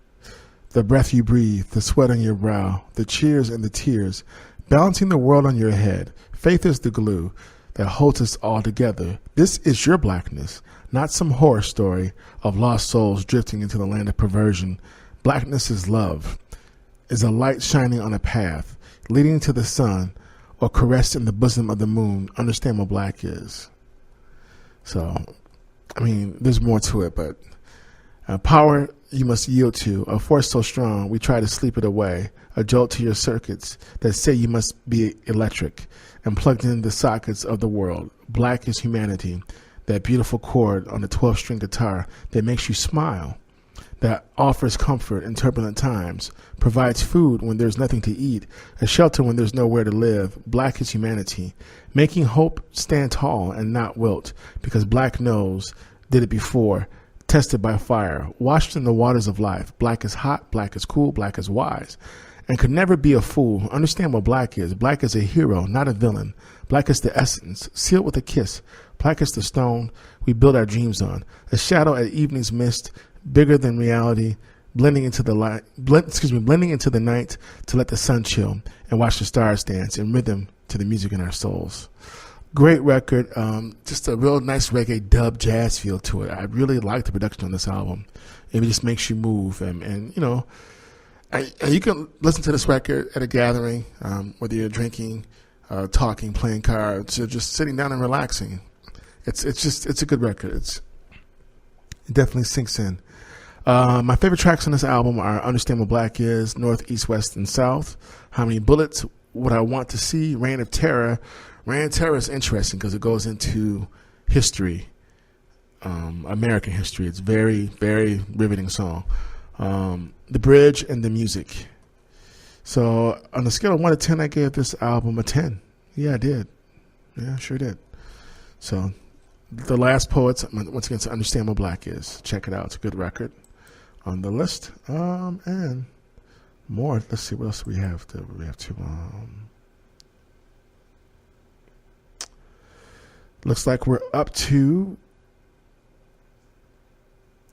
The breath you breathe, the sweat on your brow, the cheers and the tears, balancing the world on your head. Faith is the glue that holds us all together. This is your blackness, not some horror story of lost souls drifting into the land of perversion. Blackness is love, is a light shining on a path, leading to the sun, or caressed in the bosom of the moon. Understand what black is. So, I mean, there's more to it, but power you must yield to, a force so strong we try to sleep it away, a jolt to your circuits that say you must be electric and plugged in the sockets of the world. Black is humanity, that beautiful chord on the 12-string guitar that makes you smile, that offers comfort in turbulent times, provides food when there's nothing to eat, a shelter when there's nowhere to live. Black is humanity, making hope stand tall and not wilt, because black knows, did it before, tested by fire, washed in the waters of life. Black is hot, black is cool, black is wise, and could never be a fool. Understand what black is. Black is a hero, not a villain. Black is the essence, sealed with a kiss. Black is the stone we build our dreams on, a shadow at evening's mist, bigger than reality, blending into the night to let the sun chill and watch the stars dance in rhythm to the music in our souls. Great record, just a real nice reggae dub jazz feel to it. I really like the production on this album. It just makes you move, and you know, and you can listen to this record at a gathering, whether you're drinking, talking, playing cards, or just sitting down and relaxing. It's a good record. It definitely sinks in. My favorite tracks on this album are Understand What Black Is, North, East, West, and South, How Many Bullets, What I Want to See, Reign of Terror. Reign of Terror is interesting because it goes into history, American history. It's very, very riveting song. The bridge and the music. So on a scale of 1 to 10, I gave this album a 10. Yeah, I did. Yeah, I sure did. So The Last Poets, once again, to Understand What Black Is. Check it out. It's a good record on the list. And more. Let's see what else we have. Looks like we're up to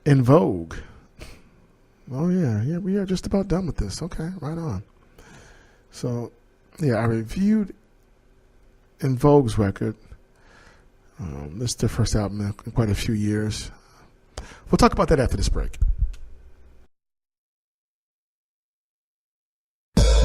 In Vogue. Oh, yeah, we are just about done with this. Okay, right on. So I reviewed En Vogue's record. This is their first album in quite a few years. We'll talk about that after this break.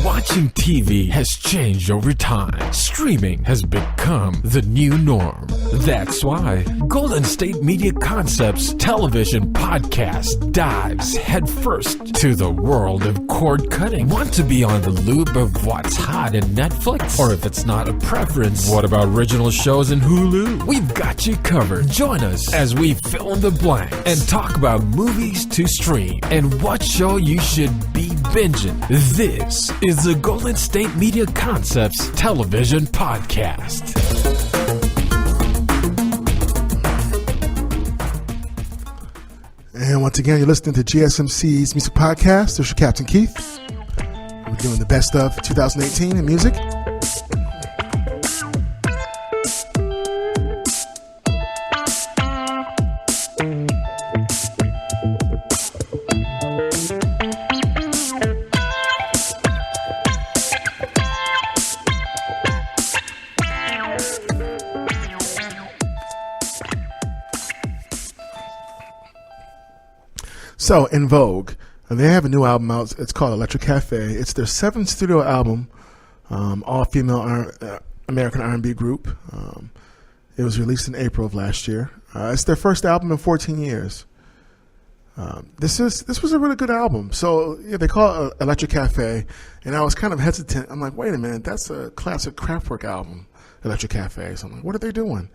Watching TV has changed over time. Streaming has become the new norm. That's why Golden State Media Concepts television podcast dives headfirst to the world of cord cutting. Want to be on the loop of what's hot in Netflix? Or if it's not a preference, what about original shows in Hulu? We've got you covered. Join us as we fill in the blank and talk about movies to stream and what show you should be binging. This is the Golden State Media Concepts television podcast. And once again, you're listening to GSMC's Music Podcast. This is your Captain Keith. We're doing the best of 2018 in music. So, En Vogue, they have a new album out. It's called Electric Cafe. It's their 7th studio album, all-female American R&B group. It was released in April of last year. It's their first album in 14 years. This was a really good album. So, they call it Electric Cafe, and I was kind of hesitant. I'm like, wait a minute, that's a classic Kraftwerk album, Electric Cafe. So I'm like, what are they doing?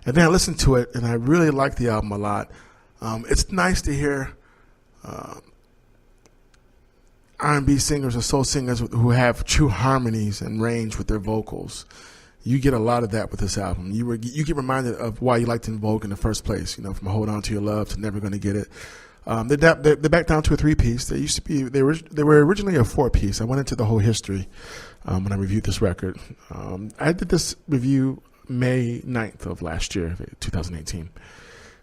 And then I listened to it, and I really liked the album a lot. It's nice to hear R&B singers or soul singers who have true harmonies and range with their vocals. You get a lot of that with this album. You get reminded of why you liked En Vogue in the first place. From Hold On to Your Love to Never Gonna Get It. They're back down to a 3-piece. They were originally a 4-piece. I went into the whole history when I reviewed this record. I did this review May 9th of last year, 2018.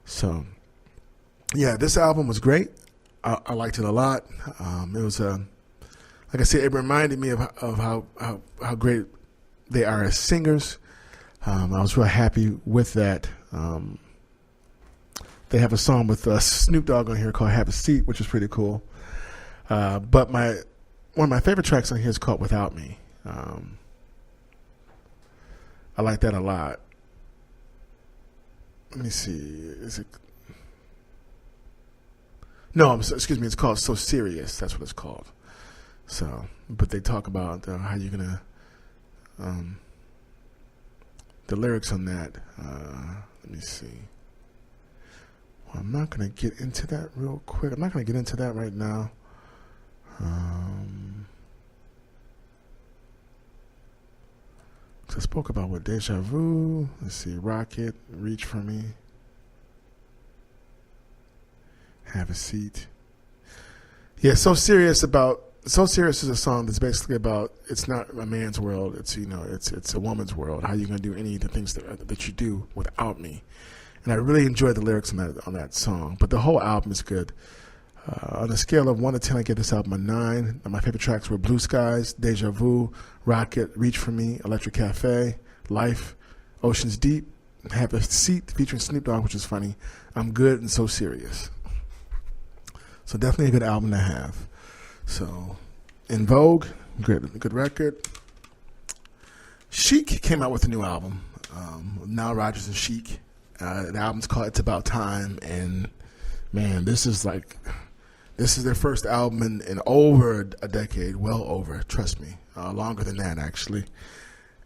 So, this album was great. I liked it a lot. It was like I said, it reminded me of how great they are as singers. I was real happy with that. They have a song with Snoop Dogg on here called "Have a Seat," which is pretty cool. But one of my favorite tracks on here is called "Without Me." I like that a lot. Let me see. Is it? No, excuse me. It's called "So Serious." That's what it's called. So, but they talk about how you're gonna, the lyrics on that. Let me see. Well, I'm not gonna get into that real quick. I'm not gonna get into that right now. I spoke about what Deja Vu. Let's see, Rocket, Reach for Me. Have a Seat. Yeah, So Serious is a song that's basically about, it's not a man's world, it's it's a woman's world. How are you going to do any of the things that you do without me? And I really enjoyed the lyrics on that song. But the whole album is good. On a scale of 1 to 10, I give this album a 9. My favorite tracks were Blue Skies, Deja Vu, Rocket, Reach for Me, Electric Cafe, Life, Oceans Deep, Have a Seat featuring Snoop Dogg, which is funny, I'm Good, and So Serious. So definitely a good album to have. So, En Vogue, good record. Chic came out with a new album. Nile Rodgers and Chic. The album's called "It's About Time," and man, this is their first album in over a decade, well over. Trust me, longer than that actually.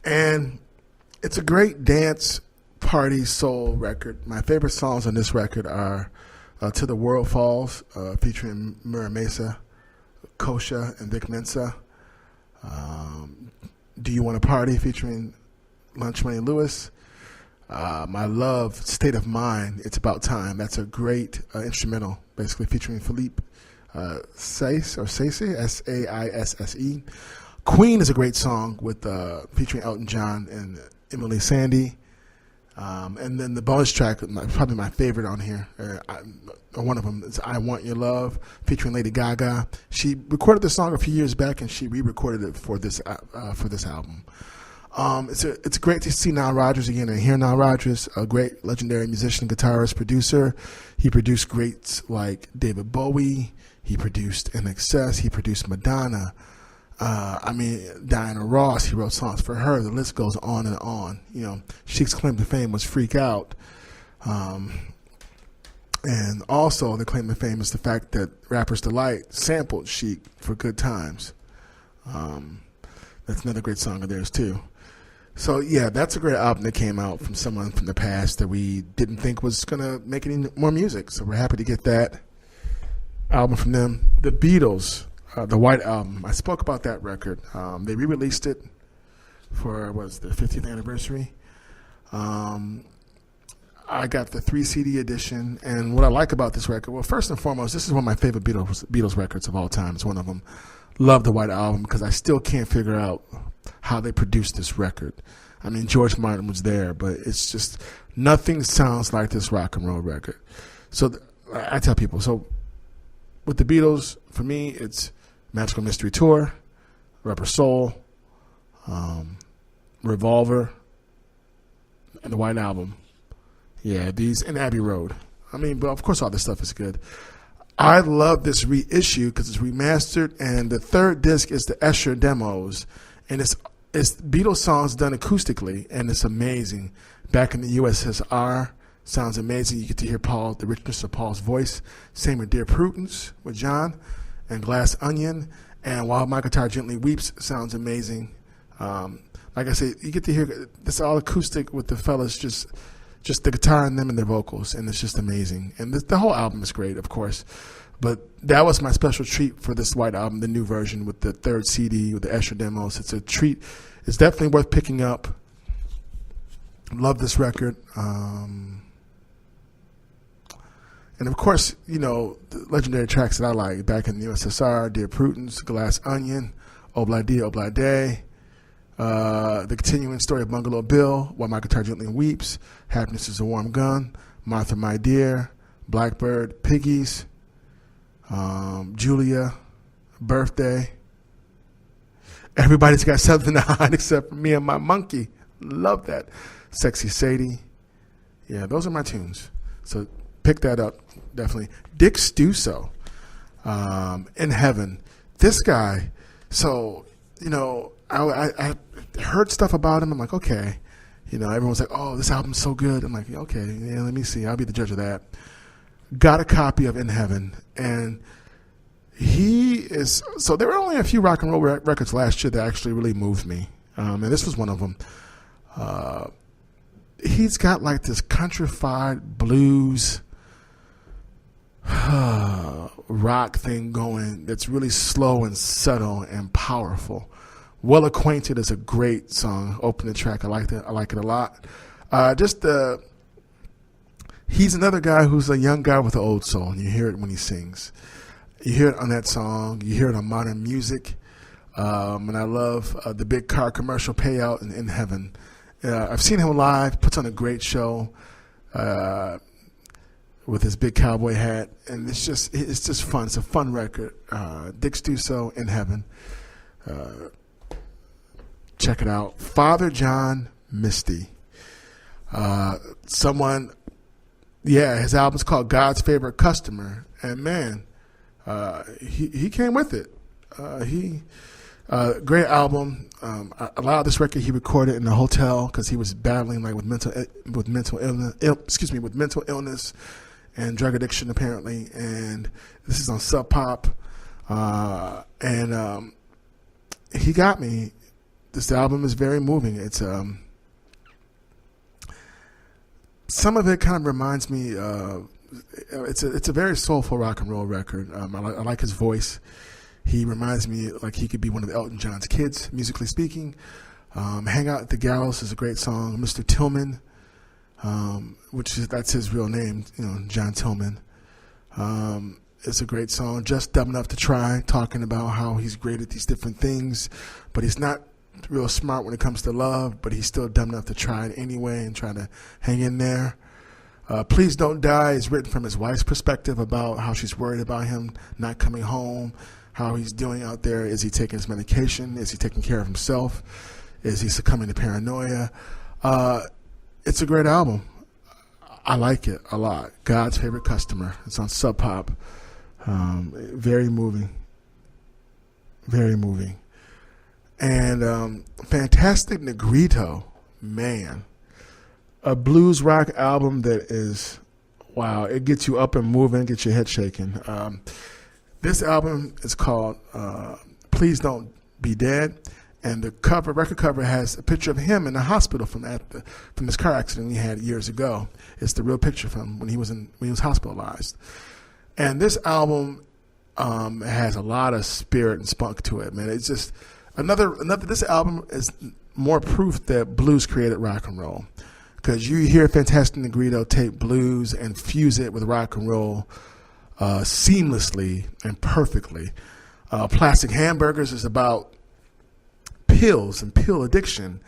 And it's a great dance party soul record. My favorite songs on this record are "To the World Falls," featuring Mura Mesa, Kosha, and Vic Mensa. "Do You Want to Party," featuring Lunch Money Lewis. My love, "State of Mind," "It's About Time." That's a great instrumental, basically featuring Philippe Saisse, Saisse. Queen is a great song with featuring Elton John and Emily Sandé. And then the bonus track, probably my favorite on here, one of them is "I Want Your Love" featuring Lady Gaga. She recorded the song a few years back, and she re-recorded it for this album. It's great to see Nile Rodgers again and hear Nile Rodgers, a great legendary musician, guitarist, producer. He produced greats like David Bowie. He produced NXS. He produced Madonna. Diana Ross. He wrote songs for her. The list goes on and on. You know, Chic's claim to fame was "Freak Out," and also the claim to fame is the fact that Rapper's Delight sampled Chic for "Good Times." That's another great song of theirs too. So yeah, that's a great album that came out from someone from the past that we didn't think was gonna make any more music. So we're happy to get that album from them. The Beatles. The White Album. I spoke about that record. They re-released it for the 50th anniversary. I got the 3 CD edition, and what I like about this record, well, first and foremost, this is one of my favorite Beatles records of all time. It's one of them. Love the White Album because I still can't figure out how they produced this record. I mean, George Martin was there, but it's just nothing sounds like this rock and roll record. So I tell people, so with the Beatles, for me, it's Magical Mystery Tour, Rubber Soul, Revolver, and the White Album. Yeah, these, and Abbey Road. I mean, but of course all this stuff is good. I love this reissue because it's remastered, and the third disc is the Escher demos, and it's Beatles songs done acoustically, and it's amazing. Back in the USSR, sounds amazing. You get to hear the richness of Paul's voice. Same with Dear Prudence with John. And Glass Onion, and While My Guitar Gently Weeps sounds amazing. Like I say, you get to hear this all acoustic with the fellas, just the guitar and them and their vocals, and it's just amazing. And the whole album is great, of course. But that was my special treat for this White Album, the new version with the third CD with the Escher demos. It's a treat. It's definitely worth picking up. Love this record. And of course, you know, the legendary tracks that I like back in the USSR, Dear Prudence, Glass Onion, Obladi Oblade, the continuing story of Bungalow Bill, While My Guitar Gently Weeps, Happiness is a Warm Gun, Martha My Dear, Blackbird, Piggies, Julia, Birthday. Everybody's got something to hide except for me and my monkey. Love that. Sexy Sadie. Yeah, those are my tunes. So pick that up, definitely. Dick Stuso, In Heaven. This guy, so, you know, I heard stuff about him. I'm like, okay. You know, everyone's like, oh, this album's so good. I'm like, okay, yeah, let me see. I'll be the judge of that. Got a copy of In Heaven. And he is, so there were only a few rock and roll records last year that actually really moved me. And this was one of them. He's got like this countrified blues rock thing going that's really slow and subtle and powerful. Well Acquainted is a great song, opening track. I like it a lot. He's another guy who's a young guy with an old soul, and you hear it when he sings. You hear it on that song. You hear it on Modern Music. And I love the big car commercial payout in Heaven. I've seen him live, puts on a great show with his big cowboy hat, and it's just fun. It's a fun record. Dick Stuso, In Heaven. Check it out. Father John Misty. His album's called God's Favorite Customer, and man, he came with it. Great album. A lot of this record he recorded in a hotel because he was battling like with mental illness and drug addiction apparently. And this is on Sub Pop, and he got me. This album is very moving. It's some of it kind of reminds me. It's a very soulful rock and roll record. I like his voice. He reminds me like he could be one of Elton John's kids, musically speaking. Hang Out at the Gallows is a great song. Mr. Tillman, that's his real name, you know, John Tillman. It's a great song. Just Dumb Enough to Try, talking about how he's great at these different things, but he's not real smart when it comes to love, but he's still dumb enough to try it anyway and try to hang in there. Please Don't Die is written from his wife's perspective about how she's worried about him not coming home, how he's doing out there. Is he taking his medication? Is he taking care of himself? Is he succumbing to paranoia? It's a great album. I like it a lot. God's Favorite Customer. It's on Sub Pop. Very moving. Very moving. And Fantastic Negrito, man. A blues rock album that is, wow, it gets you up and moving, gets your head shaking. This album is called Please Don't Be Dead, and the record cover has a picture of him in the hospital from this car accident we had years ago. It's the real picture from when he was hospitalized. And this album has a lot of spirit and spunk to it, man. It's just another. This album is more proof that blues created rock and roll. Because you hear Fantastic Negrito take blues and fuse it with rock and roll seamlessly and perfectly. Plastic Hamburgers is about pills and pill addiction.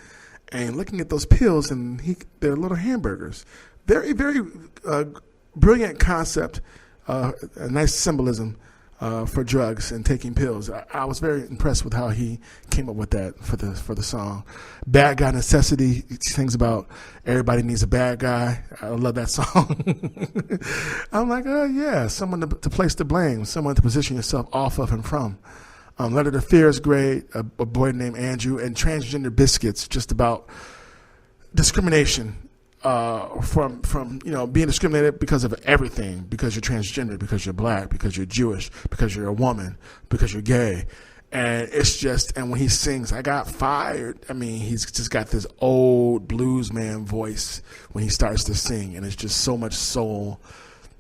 And looking at those pills, and they're little hamburgers. Very, very brilliant concept, a nice symbolism for drugs and taking pills. I was very impressed with how he came up with that for the song. Bad Guy Necessity, he sings about everybody needs a bad guy. I love that song. I'm like, oh yeah, someone to place the blame, someone to position yourself off of and from. Letter to Fear is great. A boy named Andrew, and Transgender Biscuits, just about discrimination. From being discriminated because of everything, because you're transgender, because you're black, because you're Jewish, because you're a woman, because you're gay. And it's just, and when he sings, I got fired. I mean, he's just got this old blues man voice when he starts to sing, and it's just so much soul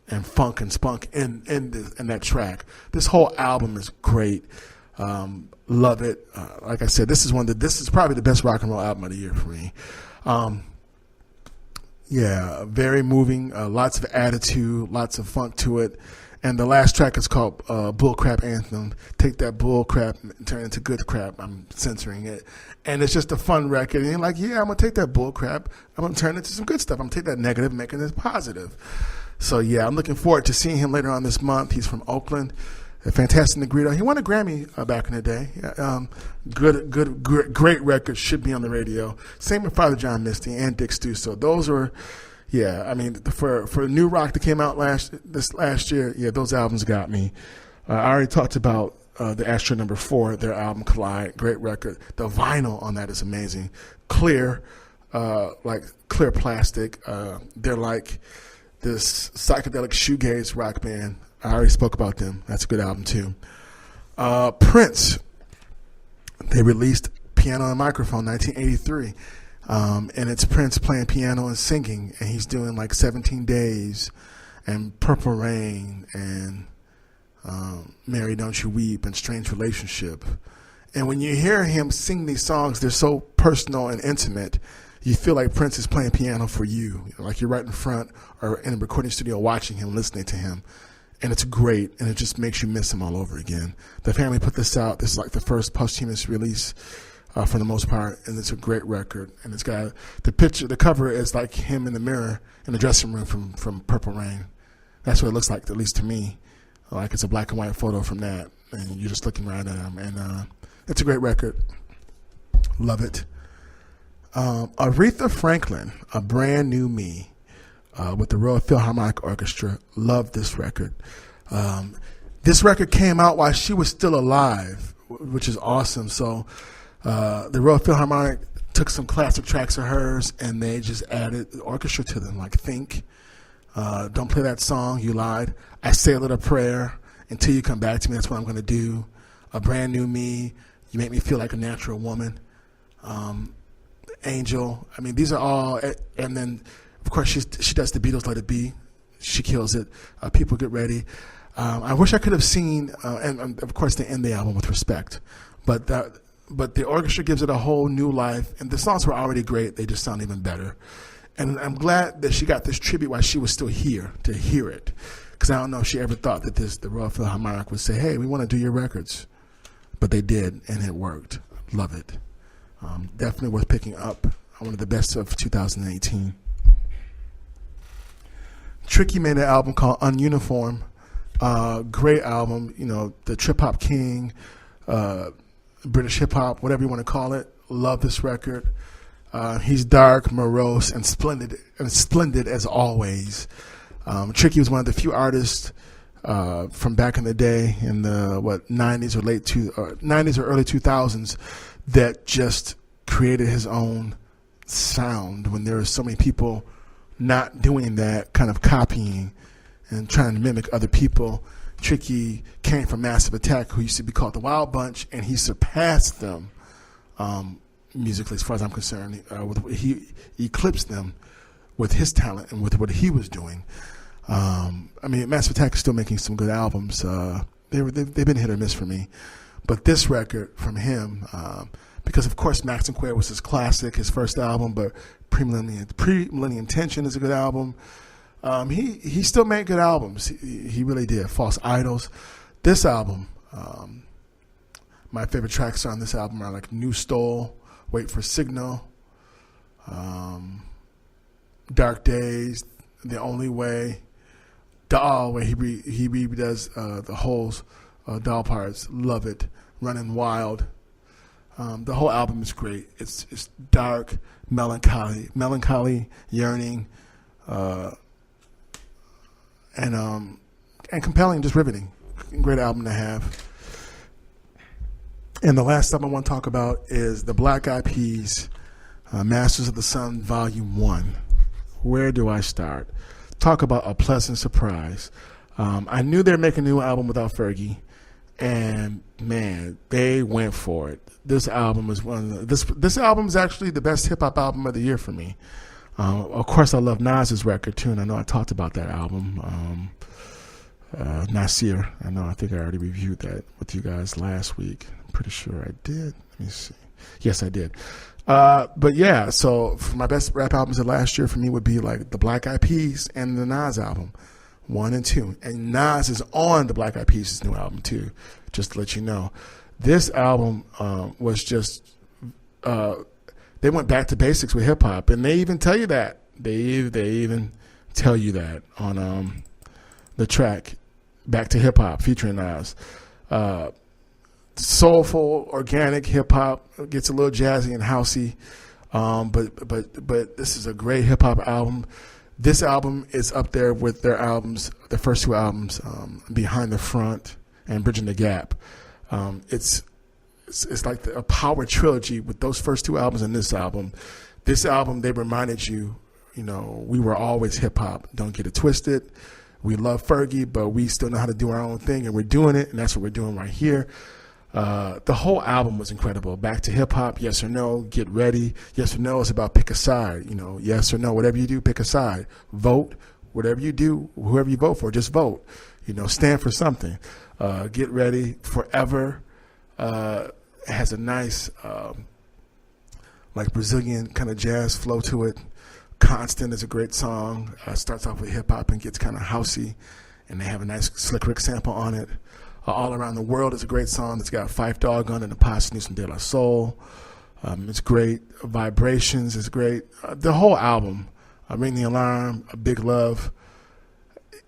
and funk and spunk in that track. This whole album is great. Love it. Like I said, this is probably the best rock and roll album of the year for me. Yeah, very moving, lots of attitude, lots of funk to it. And the last track is called Bullcrap Anthem. Take that bullcrap and turn it into good crap. I'm censoring it. And it's just a fun record. And you're like, yeah, I'm going to take that bullcrap. I'm going to turn it into some good stuff. I'm going to take that negative and make it positive. So, yeah, I'm looking forward to seeing him later on this month. He's from Oakland. A Fantastic Negrito. He won a Grammy back in the day. Great record. Should be on the radio. Same with Father John Misty and Dick Stew. So those were, yeah. I mean, for new rock that came out this last year, yeah, those albums got me. I already talked about the Astro No. 4, their album Collide. Great record. The vinyl on that is amazing. Clear, like clear plastic. They're like this psychedelic shoegaze rock band. I already spoke about them. That's a good album, too. Prince. They released Piano and Microphone, 1983. And it's Prince playing piano and singing. And he's doing like 17 Days and Purple Rain and Mary Don't You Weep and Strange Relationship. And when you hear him sing these songs, they're so personal and intimate. You feel like Prince is playing piano for you. Like you're right in front or in a recording studio watching him, listening to him. And it's great, and it just makes you miss him all over again. The family put this out. This is like the first posthumous release for the most part, and it's a great record. And it's got the cover is like him in the mirror in the dressing room from Purple Rain. That's what it looks like, at least to me. Like it's a black and white photo from that, and you're just looking right at him. And it's a great record. Love it. Aretha Franklin, A Brand New Me. With the Royal Philharmonic Orchestra. Love this record. This record came out while she was still alive, which is awesome. So the Royal Philharmonic took some classic tracks of hers and they just added the orchestra to them, like Think, Don't Play That Song, You Lied, I Say a Little Prayer, Until You Come Back to Me, That's What I'm Going to Do, A Brand New Me, You Make Me Feel Like a Natural Woman, Angel. I mean, these are all, and then of course, she does the Beatles' Let It Be. She kills it. People Get Ready. I wish I could have seen, and of course, they end the album with Respect. But the orchestra gives it a whole new life. And the songs were already great. They just sound even better. And I'm glad that she got this tribute while she was still here to hear it. Because I don't know if she ever thought that the Royal Philharmonic would say, hey, we want to do your records. But they did, and it worked. Love it. Definitely worth picking up. One of the best of 2018. Tricky made an album called Ununiform. Great album. You know, the trip hop king, British hip hop, whatever you want to call it. Love this record. He's dark, morose, and splendid as always. Tricky was one of the few artists from back in the day in the 90s or 90s or early 2000s that just created his own sound when there were so many people not doing that, kind of copying and trying to mimic other people. Tricky came from Massive Attack, who used to be called the Wild Bunch, and he surpassed them musically, as far as I'm concerned. He eclipsed them with his talent and with what he was doing. I mean, Massive Attack is still making some good albums. They've been hit or miss for me. But this record from him, because of course Max and Quay was his classic, his first album, but Pre-Millennium Tension is a good album. He still made good albums. He really did. False Idols. This album, my favorite tracks on this album are like New Stole, Wait for Signal, Dark Days, The Only Way, Doll, where he redoes the Holes Doll parts. Love it. Running Wild. The whole album is great. It's dark, melancholy, yearning, and compelling, just riveting. Great album to have. And the last album I want to talk about is the Black Eyed Peas, Masters of the Sun, Volume 1. Where do I start? Talk about a pleasant surprise. I knew they were making a new album without Fergie, and man, they went for it. This album is this album is actually the best hip hop album of the year for me. Of course, I love Nas's record too, and I know I talked about that album, Nasir. I think I already reviewed that with you guys last week. I'm pretty sure I did. Let me see. Yes, I did. But yeah, so for my best rap albums of last year for me would be like the Black Eyed Peas and the Nas album, 1 and 2. And Nas is on the Black Eyed Peas' new album too, just to let you know. This album was just, they went back to basics with hip hop, and they even tell you that. They even tell you that on the track Back to Hip Hop featuring Nas. Soulful, organic hip hop, gets a little jazzy and housey, but this is a great hip hop album. This album is up there with their albums, their first two albums, Behind the Front and Bridging the Gap. It's like a power trilogy with those first two albums and this album. This album, they reminded you, we were always hip hop. Don't get it twisted. We love Fergie, but we still know how to do our own thing, and we're doing it, and that's what we're doing right here. The whole album was incredible. Back to Hip Hop, Yes or No, Get Ready. Yes or No is about pick a side. Yes or no, whatever you do, pick a side. Vote, whatever you do, whoever you vote for, just vote. Stand for something. Get Ready, Forever has a nice, like Brazilian kind of jazz flow to it. Constant is a great song. Starts off with hip hop and gets kind of housey, and they have a nice Slick Rick sample on it. All Around the World is a great song. It's got Phife Dawg on it and Paz Newsom De La Soul. It's great. Vibrations is great. The whole album, Ring the Alarm, A Big Love.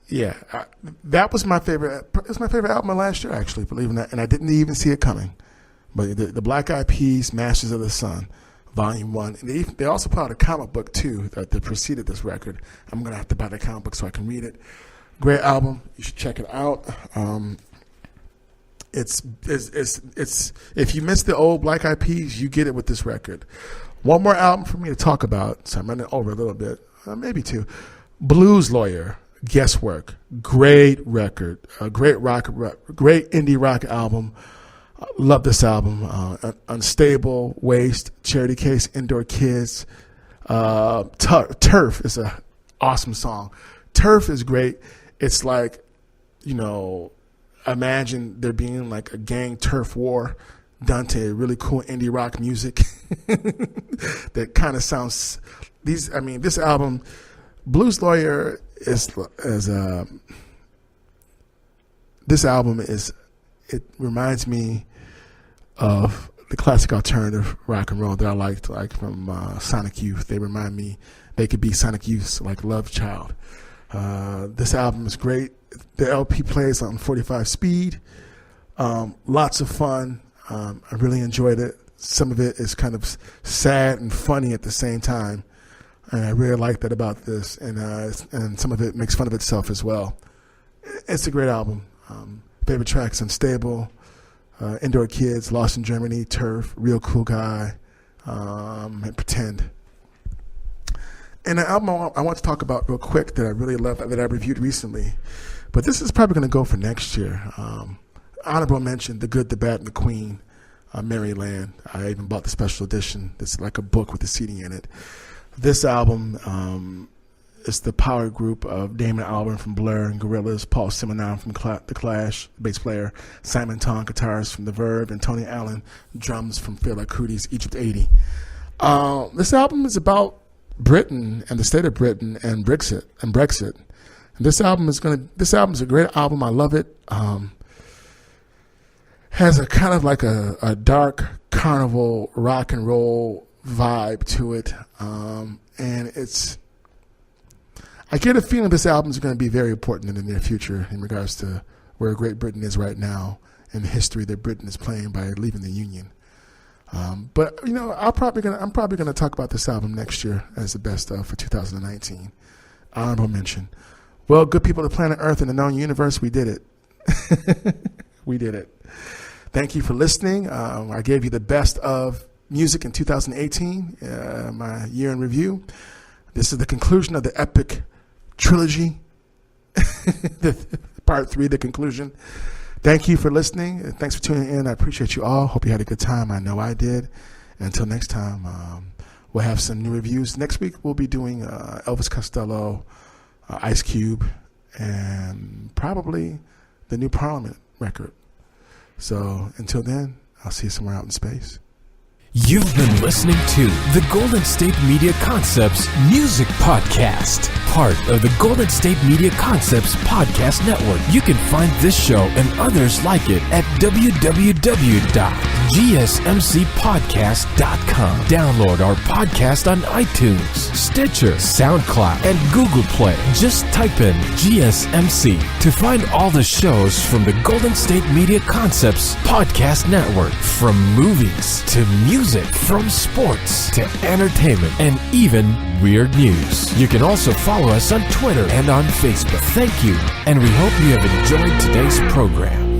Yeah, that was my favorite. It was my favorite album of last year, actually, believe it or not, and I didn't even see it coming. But the Black Eyed Peas, Masters of the Sun, Volume 1. And they also put out a comic book, too, that preceded this record. I'm going to have to buy the comic book so I can read it. Great album. You should check it out. It's if you missed the old Black Eyed Peas, you get it with this record. One more album for me to talk about, so I'm running over a little bit, maybe two. Blues Lawyer, Guesswork, great record, great indie rock album. Love this album. Unstable, Waste, Charity Case, Indoor Kids. Turf is an awesome song. Turf is great. It's like, imagine there being like a gang turf war done to really cool indie rock music that kind of sounds. This album, Blues Lawyer, it reminds me of the classic alternative rock and roll that I liked, like from Sonic Youth. They remind me they could be Sonic Youth's like love child. This album is great. The LP plays on 45 speed. Lots of fun. I really enjoyed it. Some of it is kind of sad and funny at the same time, and I really like that about this. And some of it makes fun of itself as well. It's a great album. Favorite tracks: Unstable, Indoor Kids, Lost in Germany, Turf, Real Cool Guy, and Pretend. And an album I want to talk about real quick that I really love, that I reviewed recently, but this is probably going to go for next year. Honorable mention: The Good, the Bad, and the Queen, Maryland. I even bought the special edition. It's like a book with a CD in it. This album is the power group of Damon Albarn from Blur and Gorillaz, Paul Simonon from The Clash, bass player, Simon Tong, guitarist from The Verve, and Tony Allen, drums from Fela Kuti's Egypt 80. This album is about Britain and the state of Britain and Brexit. And this album is a great album. I love it. Has a kind of like a dark carnival rock and roll vibe to it, and I get a feeling this album is going to be very important in the near future in regards to where Great Britain is right now and the history that Britain is playing by leaving the Union. But you know, I'm probably gonna talk about this album next year as the best of for 2019. Honorable mention. Well, good people of planet Earth and the known universe, we did it. We did it. Thank you for listening. I gave you the best of music in 2018, my year in review. This is the conclusion of the Epic Trilogy, part 3, the conclusion. Thank you for listening. Thanks for tuning in. I appreciate you all. Hope you had a good time. I know I did. Until next time, we'll have some new reviews. Next week, we'll be doing Elvis Costello, Ice Cube, and probably the new Parliament record. So until then, I'll see you somewhere out in space. You've been listening to the Golden State Media Concepts Music Podcast, part of the Golden State Media Concepts Podcast Network. You can find this show and others like it at www.gsmcpodcast.com. Download our podcast on iTunes, Stitcher, SoundCloud, and Google Play. Just type in GSMC to find all the shows from the Golden State Media Concepts Podcast Network, from movies to music, from sports to entertainment, and even weird news. You can also follow us on Twitter and on Facebook. Thank you, and we hope you have enjoyed today's program.